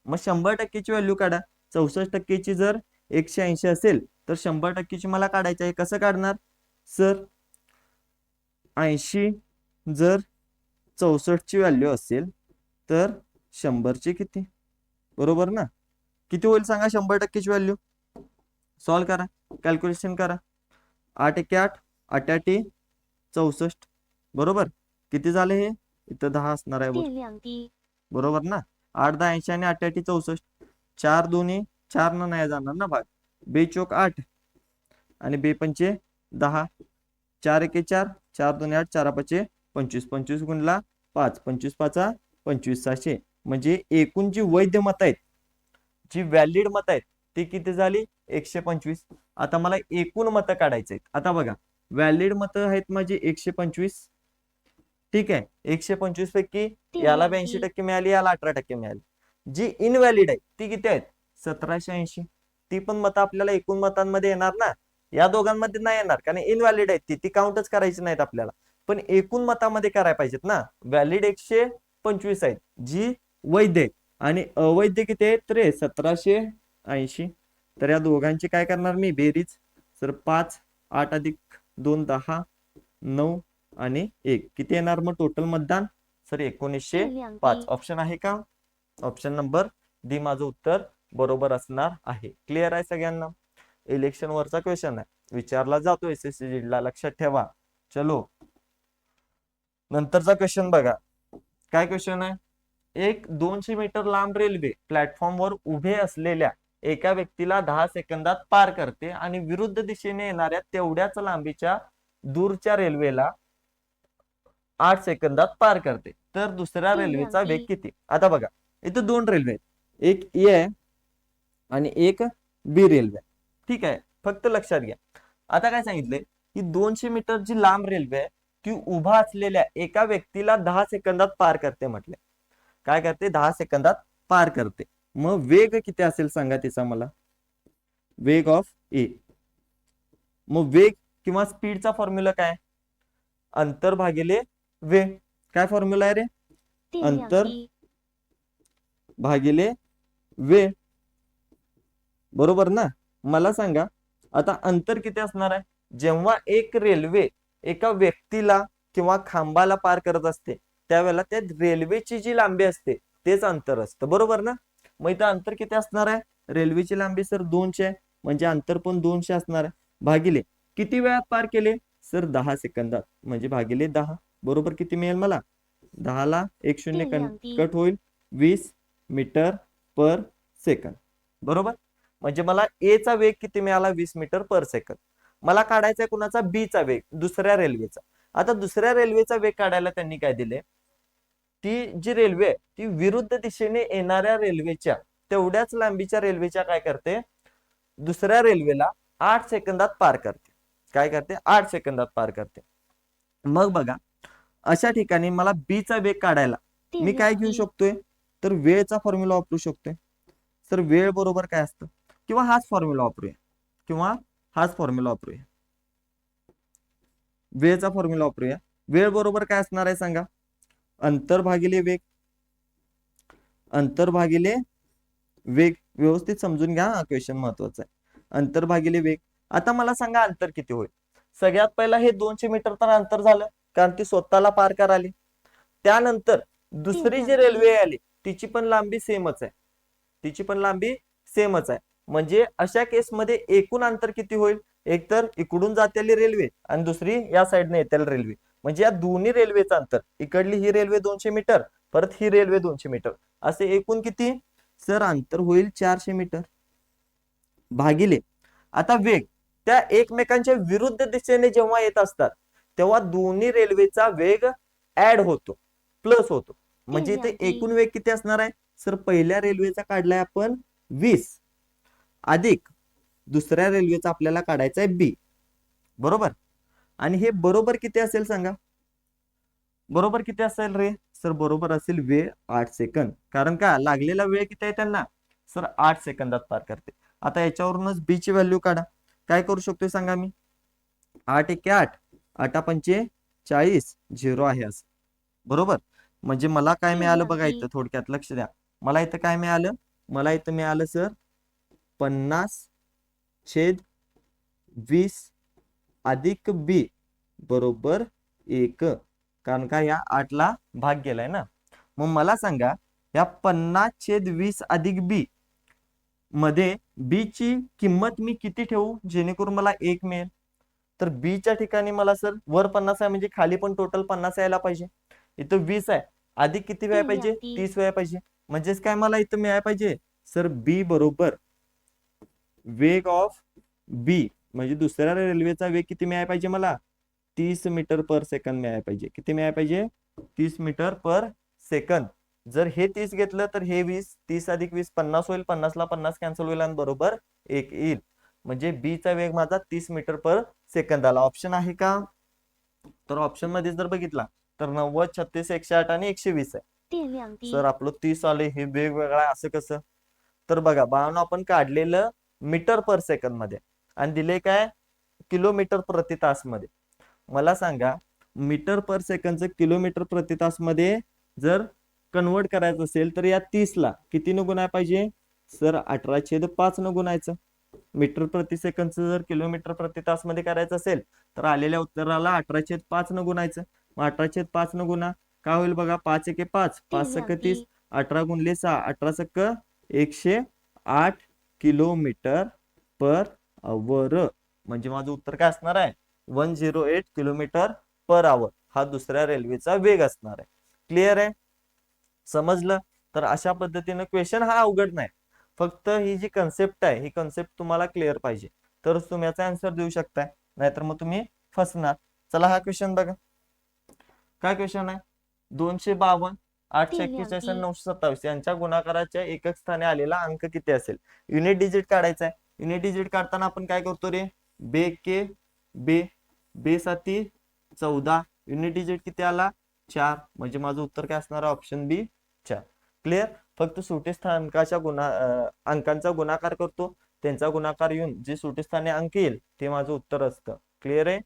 मग 100%ची व्हॅल्यू काढा. 64%ची जर 180 असेल तर 100%ची मला काढायची आहे. कसं काढणार सर? 80 जर 64ची व्हॅल्यू असेल तर 100ची किती, बरोबर ना. किती होईल सांगा 100%ची व्हॅल्यू? सॉल्व करा, कॅल्क्युलेशन करा. 8 1 8, 8 8 64, बरोबर. किती झाले हे? इथं 10 असणार आहे, बरोबर ना. 8 10 80 आणि 8 8 64. 4 2 4 न नाही जाणार ना भाग. 2 चौक 8 आणि 2 पंचे 10. 4 1 4, 4 2 8, 4 5 25, 25 गुणला 5, 25 5 25, 600. म्हणजे एकूण जी वैध मत आहेत, जी व्हॅलिड मत आहेत, ती किती झाली? 125. आता मला एकूण मतं काढायचे आहेत. आता बघा व्हॅलिड मतं आहेत माझी 125. ठीक आहे. 125 पैकी याला 82% मिळाली, याला 18% मिळाली. जी इनव्हॅलिड आहे ती किती आहेत? 1780. ती पण मतं आपल्याला एकूण मतांमध्ये येणार ना. या दोघांमध्ये नाही येणार, कारण इनव्हॅलिड आहेत ती काउंटच करायची नाहीत आपल्याला. पण एकूण मतामध्ये करायला पाहिजेत ना. व्हॅलिड 125 आहेत जी वैध आहेत, आणि अवैध किती आहेत? तर 1780. तर या दोघांची काय करणार मी? बेरीज. तर 5 8 अधिक 2 10 9 आणि 1 किती येणार मग टोटल मतदान? सर 1905. ऑप्शन आहे का? ऑप्शन नंबर डी माझं उत्तर बरोबर असणार आहे. क्लिअर आहे सगळ्यांना? इलेक्शन वरचा क्वेश्चन आहे, विचारला जातो एसएससी ला, लक्षात ठेवा. चलो नंतरचा क्वेश्चन बघा. काय क्वेश्चन आहे? एक 200 मीटर लांब रेल्वे प्लॅटफॉर्मवर उभे असलेल्या एका व्यक्तीला 10 सेकंदात पार करते आणि विरुद्ध दिशेने येणाऱ्या तेवढ्याच लांबीच्या दूरच्या रेल्वेला 8 सेकंदात पार करते. तर दुसऱ्या रेल्वेचा वेग किती? आता बघा इथं 2 रेल्वे आहेत, एक ए आहे आणि एक बी रेल्वे. ठीक आहे, फक्त लक्षात घ्या. आता काय सांगितलंय की 200 मीटर जी लांब रेल्वे आहे ती उभा असलेल्या एका व्यक्तीला 10 सेकंदात पार करते म्हटले. काय करते? 10 सेकंदात पार करते. मग वेग किती असेल सांगा तिचा मला? वेग ऑफ ए. मग वेग किंवा स्पीडचा फॉर्म्युला काय? अंतर भागिले वेग. काय फॉर्म्युला आहे रे? अंतर भागिले वेळ, बरोबर ना. मला सांगा आता अंतर किती असणार आहे? जेव्हा एक रेल्वे एका व्यक्तीला किंवा खांबाला पार करत असते त्यावेळेला त्या रेल्वेची जी लांबी असते तेच अंतर असतं, बरोबर ना. मग इथं अंतर किती असणार आहे? रेल्वेची लांबी सर 200 आहे, म्हणजे अंतर पण 200 असणार आहे. भागिले किती वेळात पार केले? सर 10 सेकंदात, म्हणजे भागिले 10. बरोबर किती मिळेल मला? 10 ला 1 0 कट होईल, 20 मीटर पर सेकंद, बरोबर. म्हणजे मला ए चा वेग किती मिळाला? 20 मीटर पर सेकंद. मला काढायचा आहे कुणाचा? बी चा वेग, दुसऱ्या रेल्वेचा. आता दुसऱ्या रेल्वेचा वेग काढायला त्यांनी काय दिले? ती जी रेल्वे आहे ती विरुद्ध दिशेने येणाऱ्या रेल्वेच्या तेवढ्याच लांबीच्या रेल्वेच्या काय करते? दुसऱ्या रेल्वेला 8 सेकंदात पार करते. काय करते? 8 सेकंदात पार करते. मग बघा अशा ठिकाणी मला बी चा वेग काढायला मी काय घेऊ शकतोय? तर वेळचा फॉर्म्युला वापरू शकतोय. तर वेळ बरोबर काय असतं? किंवा हाच फॉर्म्युला वापरूया, वेळचा फॉर्म्युला वापरूया. वेळ बरोबर काय असणार आहे सांगा? अंतर भागिले वेग. अंतर भागिले वेग, व्यवस्थित समजून घ्या, हा क्वेश्चन महत्वाचा आहे. अंतर भागिले वेग. आता मला सांगा अंतर किती होईल? सगळ्यात पहिला हे 200 मीटर तर अंतर झालं, कारण ती स्वतःला पार कराली. त्यानंतर दुसरी जी रेल्वे आली तिची पण लांबी सेमच आहे, म्हणजे अशा केसमध्ये एकूण अंतर किती होईल? एक तर इकडून जातेली रेल्वे आणि दुसरी या साईडने येतेली रेल्वे, म्हणजे या दोन्ही रेल्वेचं अंतर, इकडली ही रेल्वे 200 मीटर, परत ही रेल्वे 200 मीटर, असे एकूण किती सर अंतर होईल 400 मीटर. भागिले आता वेग, त्या एकमेकांच्या विरुद्ध दिशेने जेव्हा येत असतात तेव्हा दोन्ही रेल्वेचा वेग ऍड होतो, प्लस होतो. म्हणजे इथे एकूण वेग किती असणार आहे सर, पहिल्या रेल्वेचा काढलाय आपण 20, अधिक दुसऱ्या रेल्वेचा आपल्याला काढायचा आहे बी, बरोबर. आणि हे बरोबर किती असेल सांगा, बरोबर किती असेल रे सर, बरोबर असेल वेळ 8 सेकंद. कारण का लागलेला वेळ किती आहे त्यांना सर, 8 सेकंदात पार करते. आता याच्यावरूनच बी ची व्हॅल्यू काढा. काय करू शकतोय सांगा मी, 8 एके 8, 8 पंचे 40, 0 आहे असं, बरोबर. म्हणजे मला काय मिळालं बघा इथं, थोडक्यात लक्ष द्या. मला इथं काय मिळालं, मला इथं मिळालं सर 50/20 अधिक बी बरोबर 1, कारण का या 8 ला भाग गेलाय ना. मग मला सांगा या 50/20 अधिक बी मध्ये बी ची किंमत मी किती ठेवू जेणेकरून मला 1 मिळेल. तर बी च्या ठिकाणी मला सर वर 50 आहे म्हणजे खाली पण टोटल 50 यायला पाहिजे. इथं 20 आहे, अधिक किती वेळा पाहिजे 30 वेळा पाहिजे. म्हणजेच काय मला इथं मिळायला पाहिजे सर, बी बरोबर वेग ऑफ बी म्हणजे दुसऱ्या रेल्वेचा वेग किती मिळायला पाहिजे मला, 30 मीटर पर सेकंद मिळायला पाहिजे. किती मिळायला पाहिजे, 30 मीटर पर सेकंद. जर हे 30 घेतलं तर हे 20, 30 अधिक 20 50 होईल, 50 ला 50 कॅन्सल होईल आणि बरोबर 1 येईल. म्हणजे बी चा वेग माझा 30 मीटर पर सेकंद आला. ऑप्शन आहे का, तर ऑप्शन मध्ये जर बघितला तर 90, 36, 108 आणि 120 आहे. सर आपलं 30 आले, हे वेगवेगळं आहे असं कसं. तर बघा बाळांनो, आपण काढलेलं मीटर पर सेकंद मध्ये आणि दिले काय किलोमीटर प्रति तास मध्ये. मला सांगा मीटर पर सेकंदचं किलोमीटर प्रति तास मध्ये जर कन्वर्ट करायचं असेल तर या 30 ला किती न गुणाय पाहिजे सर, 18/5 न गुणायचं. मीटर प्रति सेकंदचं जर किलोमीटर प्रति तास मध्ये करायचं असेल तर आलेल्या उत्तराला 18/5 न गुणायचं. मग 18/5 न गुणा काय होईल बघा, 5 एके 5, 5 सक 30, 18 गुणले 6, 18 सक 108 किलोमीटर पर आवर. म्हणजे माझं उत्तर काय असणार आहे, 108 किलोमीटर पर आवर हा दुसऱ्या रेल्वेचा वेग असणार आहे. क्लिअर आहे, समजलं. तर अशा पद्धतीने क्वेश्चन हा अवघड नाही, फक्त ही जी कन्सेप्ट आहे ही कन्सेप्ट तुम्हाला क्लिअर पाहिजे तरच तुम्ही याचा आन्सर देऊ शकताय, नाहीतर मग तुम्ही फसणार. चला हा क्वेश्चन बघा. काय क्वेश्चन आहे, 252, 841 आणि 927 यांच्या गुणाकाराच्या एकक स्थानी आलेला अंक किती असेल. युनिट डिजिट काढायचा आहे. युनिट डिजिट काढताना आपण काय करतो रे, बे के बे, बे साती 14, युनिट डिजिट किती आला 4, म्हणजे माझं उत्तर काय असणार आहे ऑप्शन बी 4. क्लिअर. फक्त सुटे स्थानकाच्या अंकांचा गुणाकार करतो, त्यांचा गुणाकार येऊन जे सुटे स्थानी अंक येईल ते माझं उत्तर असतं. क्लिअर आहे.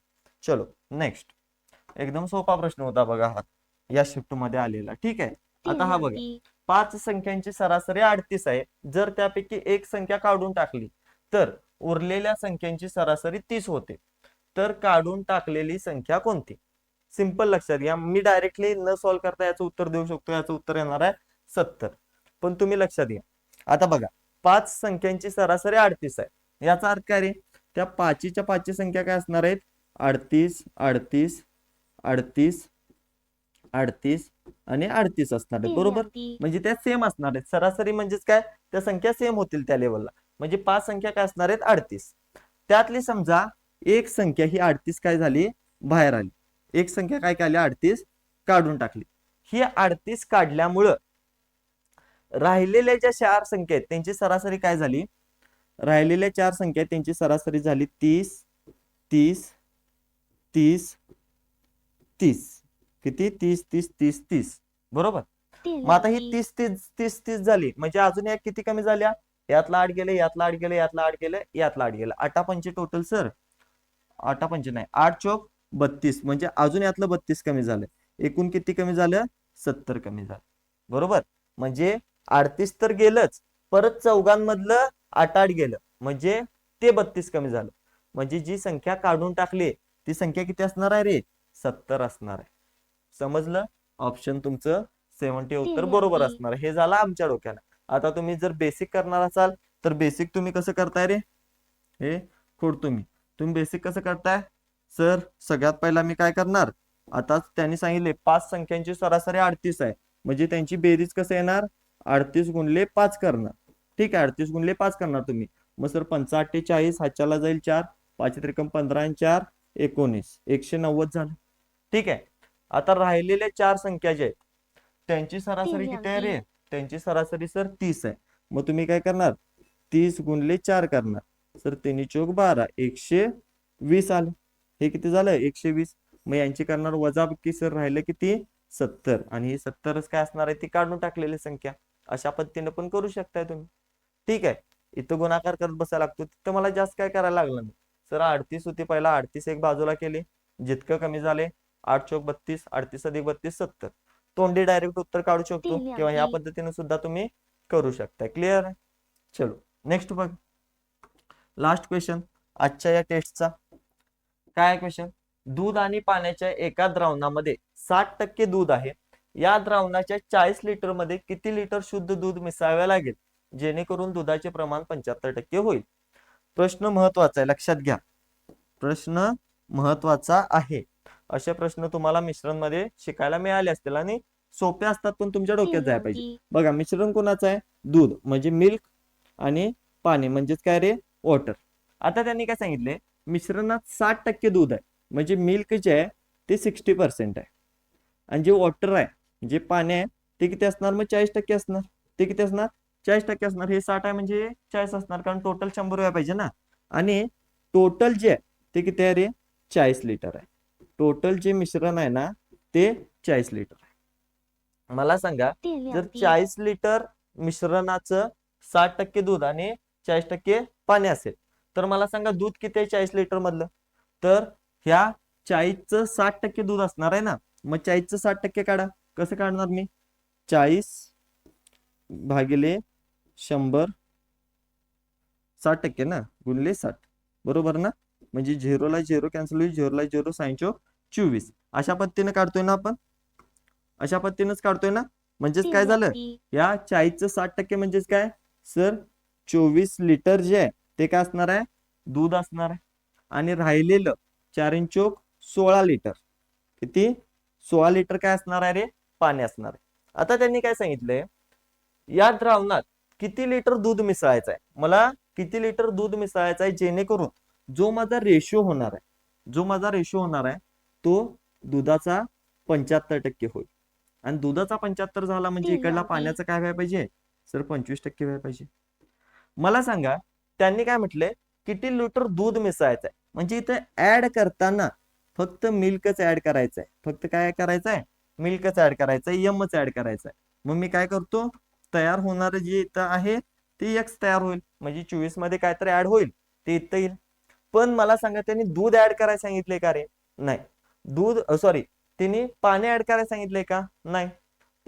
चलो नेक्स्ट. एकदम सोपा प्रश्न होता बघा हा, या शिफ्ट मध्ये आलेला. ठीक आहे. आता हा बघा, 5 संख्यांची सरासरी 38 आहे. जर त्यापैकी एक संख्या काढून टाकली तर उरलेल्या संख्यांची सरासरी 30 होते. तर काढून टाकलेली संख्या कोणती. सिंपल लक्षात घ्या, मी डायरेक्टली न सॉल्व्ह करता याचं उत्तर देऊ शकतो. याचं उत्तर येणार आहे 70. पण तुम्ही लक्षात घ्या, आता बघा 5 संख्यांची सरासरी 38 आहे. याचा अर्थ काय रे, त्या 5च्या 5ची संख्या काय असणार आहेत 38, 38, 38, 38 आणि 38 असणार आहेत, बरोबर. म्हणजे त्या सेम असणार आहेत. सरासरी म्हणजेच काय, त्या संख्या सेम होतील त्या लेवलला. म्हणजे 5 संख्या काय असणार आहेत 38. त्यातली समजा एक संख्या ही 38 काय झाली बाहेर आली, एक संख्या काय केली 38 काढून टाकली. ही 38 काढल्यामुळं राहिलेल्या ज्या 4 संख्या आहेत त्यांची सरासरी काय झाली, राहिलेल्या 4 संख्या त्यांची सरासरी झाली 30, 30, 30, 30. किती 30, 30, 30, 30, बरोबर. मग आता ही 30, 30, 30, 30 झाली, म्हणजे अजून एक किती कमी झाल्या, यातला 8 गेले, यातला 8 गेले, यातला 8 गेले, यातला 8 गेले. 8 पंचे टोटल सर, 8 पंचे नाही 8 चोक 32, म्हणजे अजून यातलं 32 कमी झालं. एकूण किती कमी झालं 70 कमी झालं, बरोबर. म्हणजे 38 तर गेलंच, परत चौघांमधलं 8 8 गेलं, म्हणजे ते 32 कमी झालं. म्हणजे जी संख्या काढून टाकली ती संख्या किती असणार आहे रे, 70 असणार आहे. समजलं. ऑप्शन तुमचं 70 उत्तर बरोबर असणार. हे झालं आमच्या डोक्याला. आता तुम्ही जर बेसिक करणार असाल तर बेसिक तुम्ही कसं करताय रे, हे खोडतो मी. तुम्ही बेसिक कसं करताय सर, सगळ्यात पहिला मी काय करणार, आता त्यांनी सांगितले 5 संख्यांची सरासरी 38 आहे, म्हणजे त्यांची बेरीज कसं येणार, 38 गुणले 5 करणार. ठीक आहे, 38 गुणले 5 करणार तुम्ही. मग सर 5 48 हातच्याला जाईल 4, 5 त्रिकम 15 आणि 4 19, 190 झालं. ठीक आहे, आता राहिलेल्या 4 संख्या ज्या आहेत त्यांची सरासरी किती आहे रे, त्यांची सरासरी सर 30 आहे. मग तुम्ही काय करणार, 30 गुणले 4 करणार. सर 3 चौक 12, 120 आलं. हे किती झालं, 120. मग यांची करणार वजाबाकी सर, राहिलं किती, 70. आणि ही 70च काय असणार आहे, ती काढून टाकलेली संख्या. अशा पद्धतीने पण करू शकताय तुम्ही. ठीक आहे, इथं गुणाकार करत बसायला लागतो, तिथं मला जास्त काय करायला लागलं नाही. सर 38 होती, पहिला 38 एक बाजूला केली, जितकं कमी झाले 8 चौक 32, 38 अधिक 32 70. तोंडी डायरेक्ट उत्तर काढू शकतो किंवा या पद्धतीने सुद्धा तुम्ही करू शकता. क्लिअर आहे. चलो नेक्स्ट बघ, लास्ट क्वेश्चन आजच्या या टेस्टचा. काय क्वेश्चन, दूध आणि पाण्याच्या एका द्रावणामध्ये 60% दूध आहे, या द्रावणाच्या 40 लिटर मध्ये किती लिटर शुद्ध दूध मिसळावे लागेल जेणेकरून दुधाचे प्रमाण 75% होईल. प्रश्न महत्वाचा आहे, लक्षात घ्या, प्रश्न महत्वाचा आहे. असे प्रश्न तुम्हाला मिश्रण मध्ये शिकायला मिळाले असतील आणि सोपे असतात, पण तुमच्या डोक्यात जायला पाहिजे. बघा, मिश्रण कोणाचं आहे, दूध म्हणजे मिल्क आणि पाणी म्हणजेच काय रे, वॉटर. आता त्यांनी काय सांगितले, मिश्रणात 60% दूध आहे, म्हणजे मिल्क जे आहे ते 60% आहे, आणि जे वॉटर आहे जे पाणी आहे ते किती असणार, मग 40% असणार. ते किती असणार, 40% असणार. हे 60 आहे म्हणजे 40 असणार, कारण टोटल 100 व्हायला पाहिजे ना. आणि टोटल जे आहे ते किती आहे रे, 40 लिटर आहे. टोटल जे मिश्रण आहे ना ते 40 लिटर आहे. मला सांगा, जर 40 लिटर मिश्रणाचं 60% दूध आणि 40% पाणी असेल, तर मला सांगा दूध किती आहे 40 लिटर मधलं. तर ह्या 40चं 60% दूध असणार आहे ना, मग 40चं 60% काढा. कसं काढणार मी, 40 भागिले 100, 60% ना, गुणले 60, बरोबर ना. म्हणजे 0 ला 0 कॅन्सल होईल, 0 ला 0, 24. अशा पद्धतीने काढतोय ना आपण, अशा पद्धतीनेच काढतोय ना. म्हणजेच काय झालं, या 40चं 60% म्हणजेच काय सर, 24 लिटर जे आहे ते काय असणार आहे, दूध असणार आहे. आणि राहिलेलं 4 चोक 16 लिटर, किती, 16 लिटर काय असणार आहे रे, पाणी असणार आहे. आता त्यांनी काय सांगितलंय, या द्रावणात किती लिटर दूध मिसळायचं आहे, मला किती लिटर दूध मिसळायचं आहे जेणेकरून जो माझा रेशो होणार आहे, जो माझा रेशो होणार आहे तो दुधाचा 75% होईल. आणि दुधाचा 75 झाला म्हणजे इकडला पाण्याचा काय व्हायला पाहिजे सर, 25% व्हायला पाहिजे. मला सांगा, त्यांनी काय म्हटलंय, किती लिटर दूध मिसळायचं आहे, म्हणजे इथे ऍड करताना फक्त मिल्कच ऍड करायचं आहे. फक्त काय करायचं आहे, मिल्कच ऍड करायचं आहे, यमच ऍड करायचं आहे. मग मी काय करतो, तयार होणार जे इथं आहे ते एक्स तयार होईल, म्हणजे 24 मध्ये काय तर ऍड होईल ते इथं येईल. पण मला सांगा, त्यांनी दूध ऍड करायला सांगितले का रे, नाही. दूध सॉरी, त्यांनी पाणी ऍड करायला सांगितलंय का, नाही.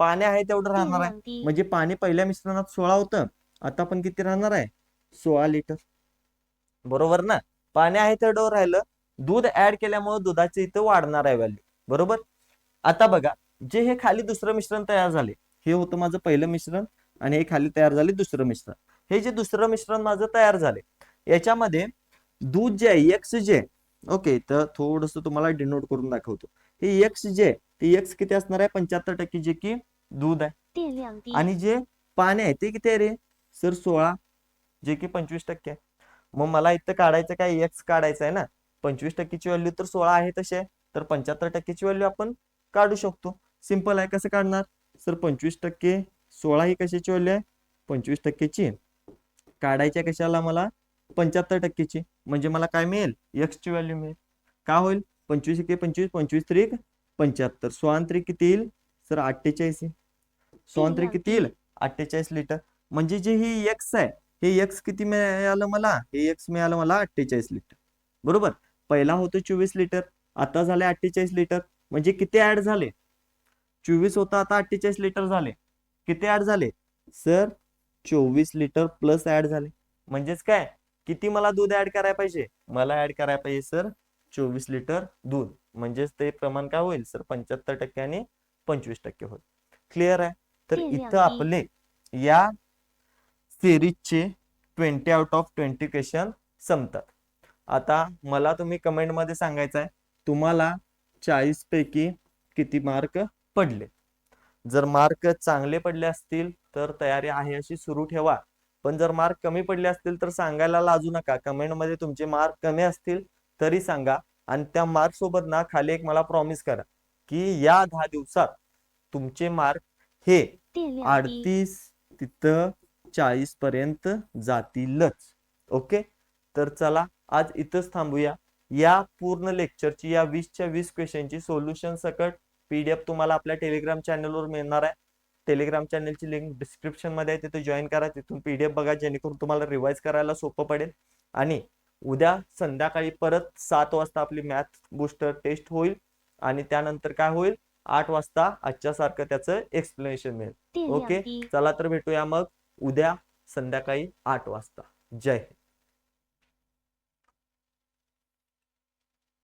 पाणी आहे तेवढं राहणार आहे, म्हणजे पाणी पहिल्या मिश्रणात 16 होतं, आता पण किती राहणार आहे, 16 लिटर, बरोबर ना. पाणी आहे तेवढं राहिलं, दूध ऍड केल्यामुळे दुधाचे इथं वाढणार आहे व्हॅल्यू, बरोबर. आता बघा, जे हे खाली दुसरं मिश्रण तयार झाले, हे होतं माझं पहिलं मिश्रण, आणि हे खाली तयार झाले दुसरं मिश्रण. हे जे दुसरं मिश्रण माझं तयार झाले, याच्यामध्ये दूध जे आहे एक्स जे, ओके, तर थोडस तुम्हाला डिनोट करून दाखवतो. हे एक्स जे ते एक्स किती असणार आहे, 75%, जे की दूध आहे. आणि जे पाणी आहे ते किती आहे रे सर, 16, जे की 25% आहे. मग मला इथं काढायचं काय, एक्स काढायचं आहे ना. 25%ची व्हॅल्यू तर 16 आहे तसे, तर 75%ची व्हॅल्यू आपण काढू शकतो. सिंपल आहे, कसं काढणार सर, 25%, 16 ही कशाची व्हॅल्यू आहे, 25%ची, काढायच्या कशाला मला, 75%ची, म्हणजे मला काय मिळेल, एक्स ची व्हॅल्यू मिळेल. का होईल, 25 एके 25, 25 त्रिक 75, 16 त्रिक किती येईल सर, 48 येईल. 16 त्रिक किती येईल, 48 लिटर. म्हणजे जे ही एक्स आहे, हे एक्स किती मिळालं मला, हे एक्स मिळालं मला 48 लिटर, बरोबर. पहिला होतो 24 लिटर, आता झाले 48 लिटर, म्हणजे किती ऍड झाले, 24 होता आता 48 लिटर झाले. किती ऍड झाले सर, 24 लिटर प्लस ऍड झाले. म्हणजेच काय, किती मला दूध ऍड करायला पाहिजे, मला ऍड करायला पाहिजे सर 24 लिटर दूध, म्हणजेच ते प्रमाण काय होईल सर, 75% आणि 25% होईल. क्लिअर आहे. तर इथं आपले या सिरीजचे 20 आउट ऑफ 20 क्वेश्चन संपतात. आता मला तुम्ही कमेंट मध्ये सांगायचं आहे, तुम्हाला 40 पैकी किती मार्क पडले. जर मार्क चांगले पडले असतील तर तयारी आहे अशी सुरू ठेवा. पण जर मार्क कमी पडले असतील तर सांगायला लाजू नका. कमेंट मध्ये तुमचे मार्क कमी असतील तरी सांगा. आणि त्या मार्क सोबत ना खाली एक मला प्रॉमिस करा की या 10 दिवसात तुमचे मार्क हे 38 तिथं 40 पर्यंत जातीलच. ओके, तर चला आज इथंच थांबूया. या पूर्ण लेक्चरची या 20च्या 20 क्वेश्चनची सोल्युशन सकट PDF तुम्हाला आपल्या टेलिग्राम चॅनलवर मिळणार आहे. टेलिग्राम चॅनलची लिंक डिस्क्रिप्शन मध्ये आहे, तिथे जॉईन करा. तिथून PDF बघा, जेणेकरून तुम्हाला रिवाइज करायला सोपं पडेल. आणि उद्या संध्याकाळी परत 7 वाजता आपली मॅथ बूस्टर टेस्ट होईल. आणि त्यानंतर काय होईल, 8 वाजता आजच्या सारखं त्याचं एक्सप्लेनेशन मिळेल. ओके, चला तर भेटूया मग उद्या संध्याकाळी 8 वाजता. जय हिंद.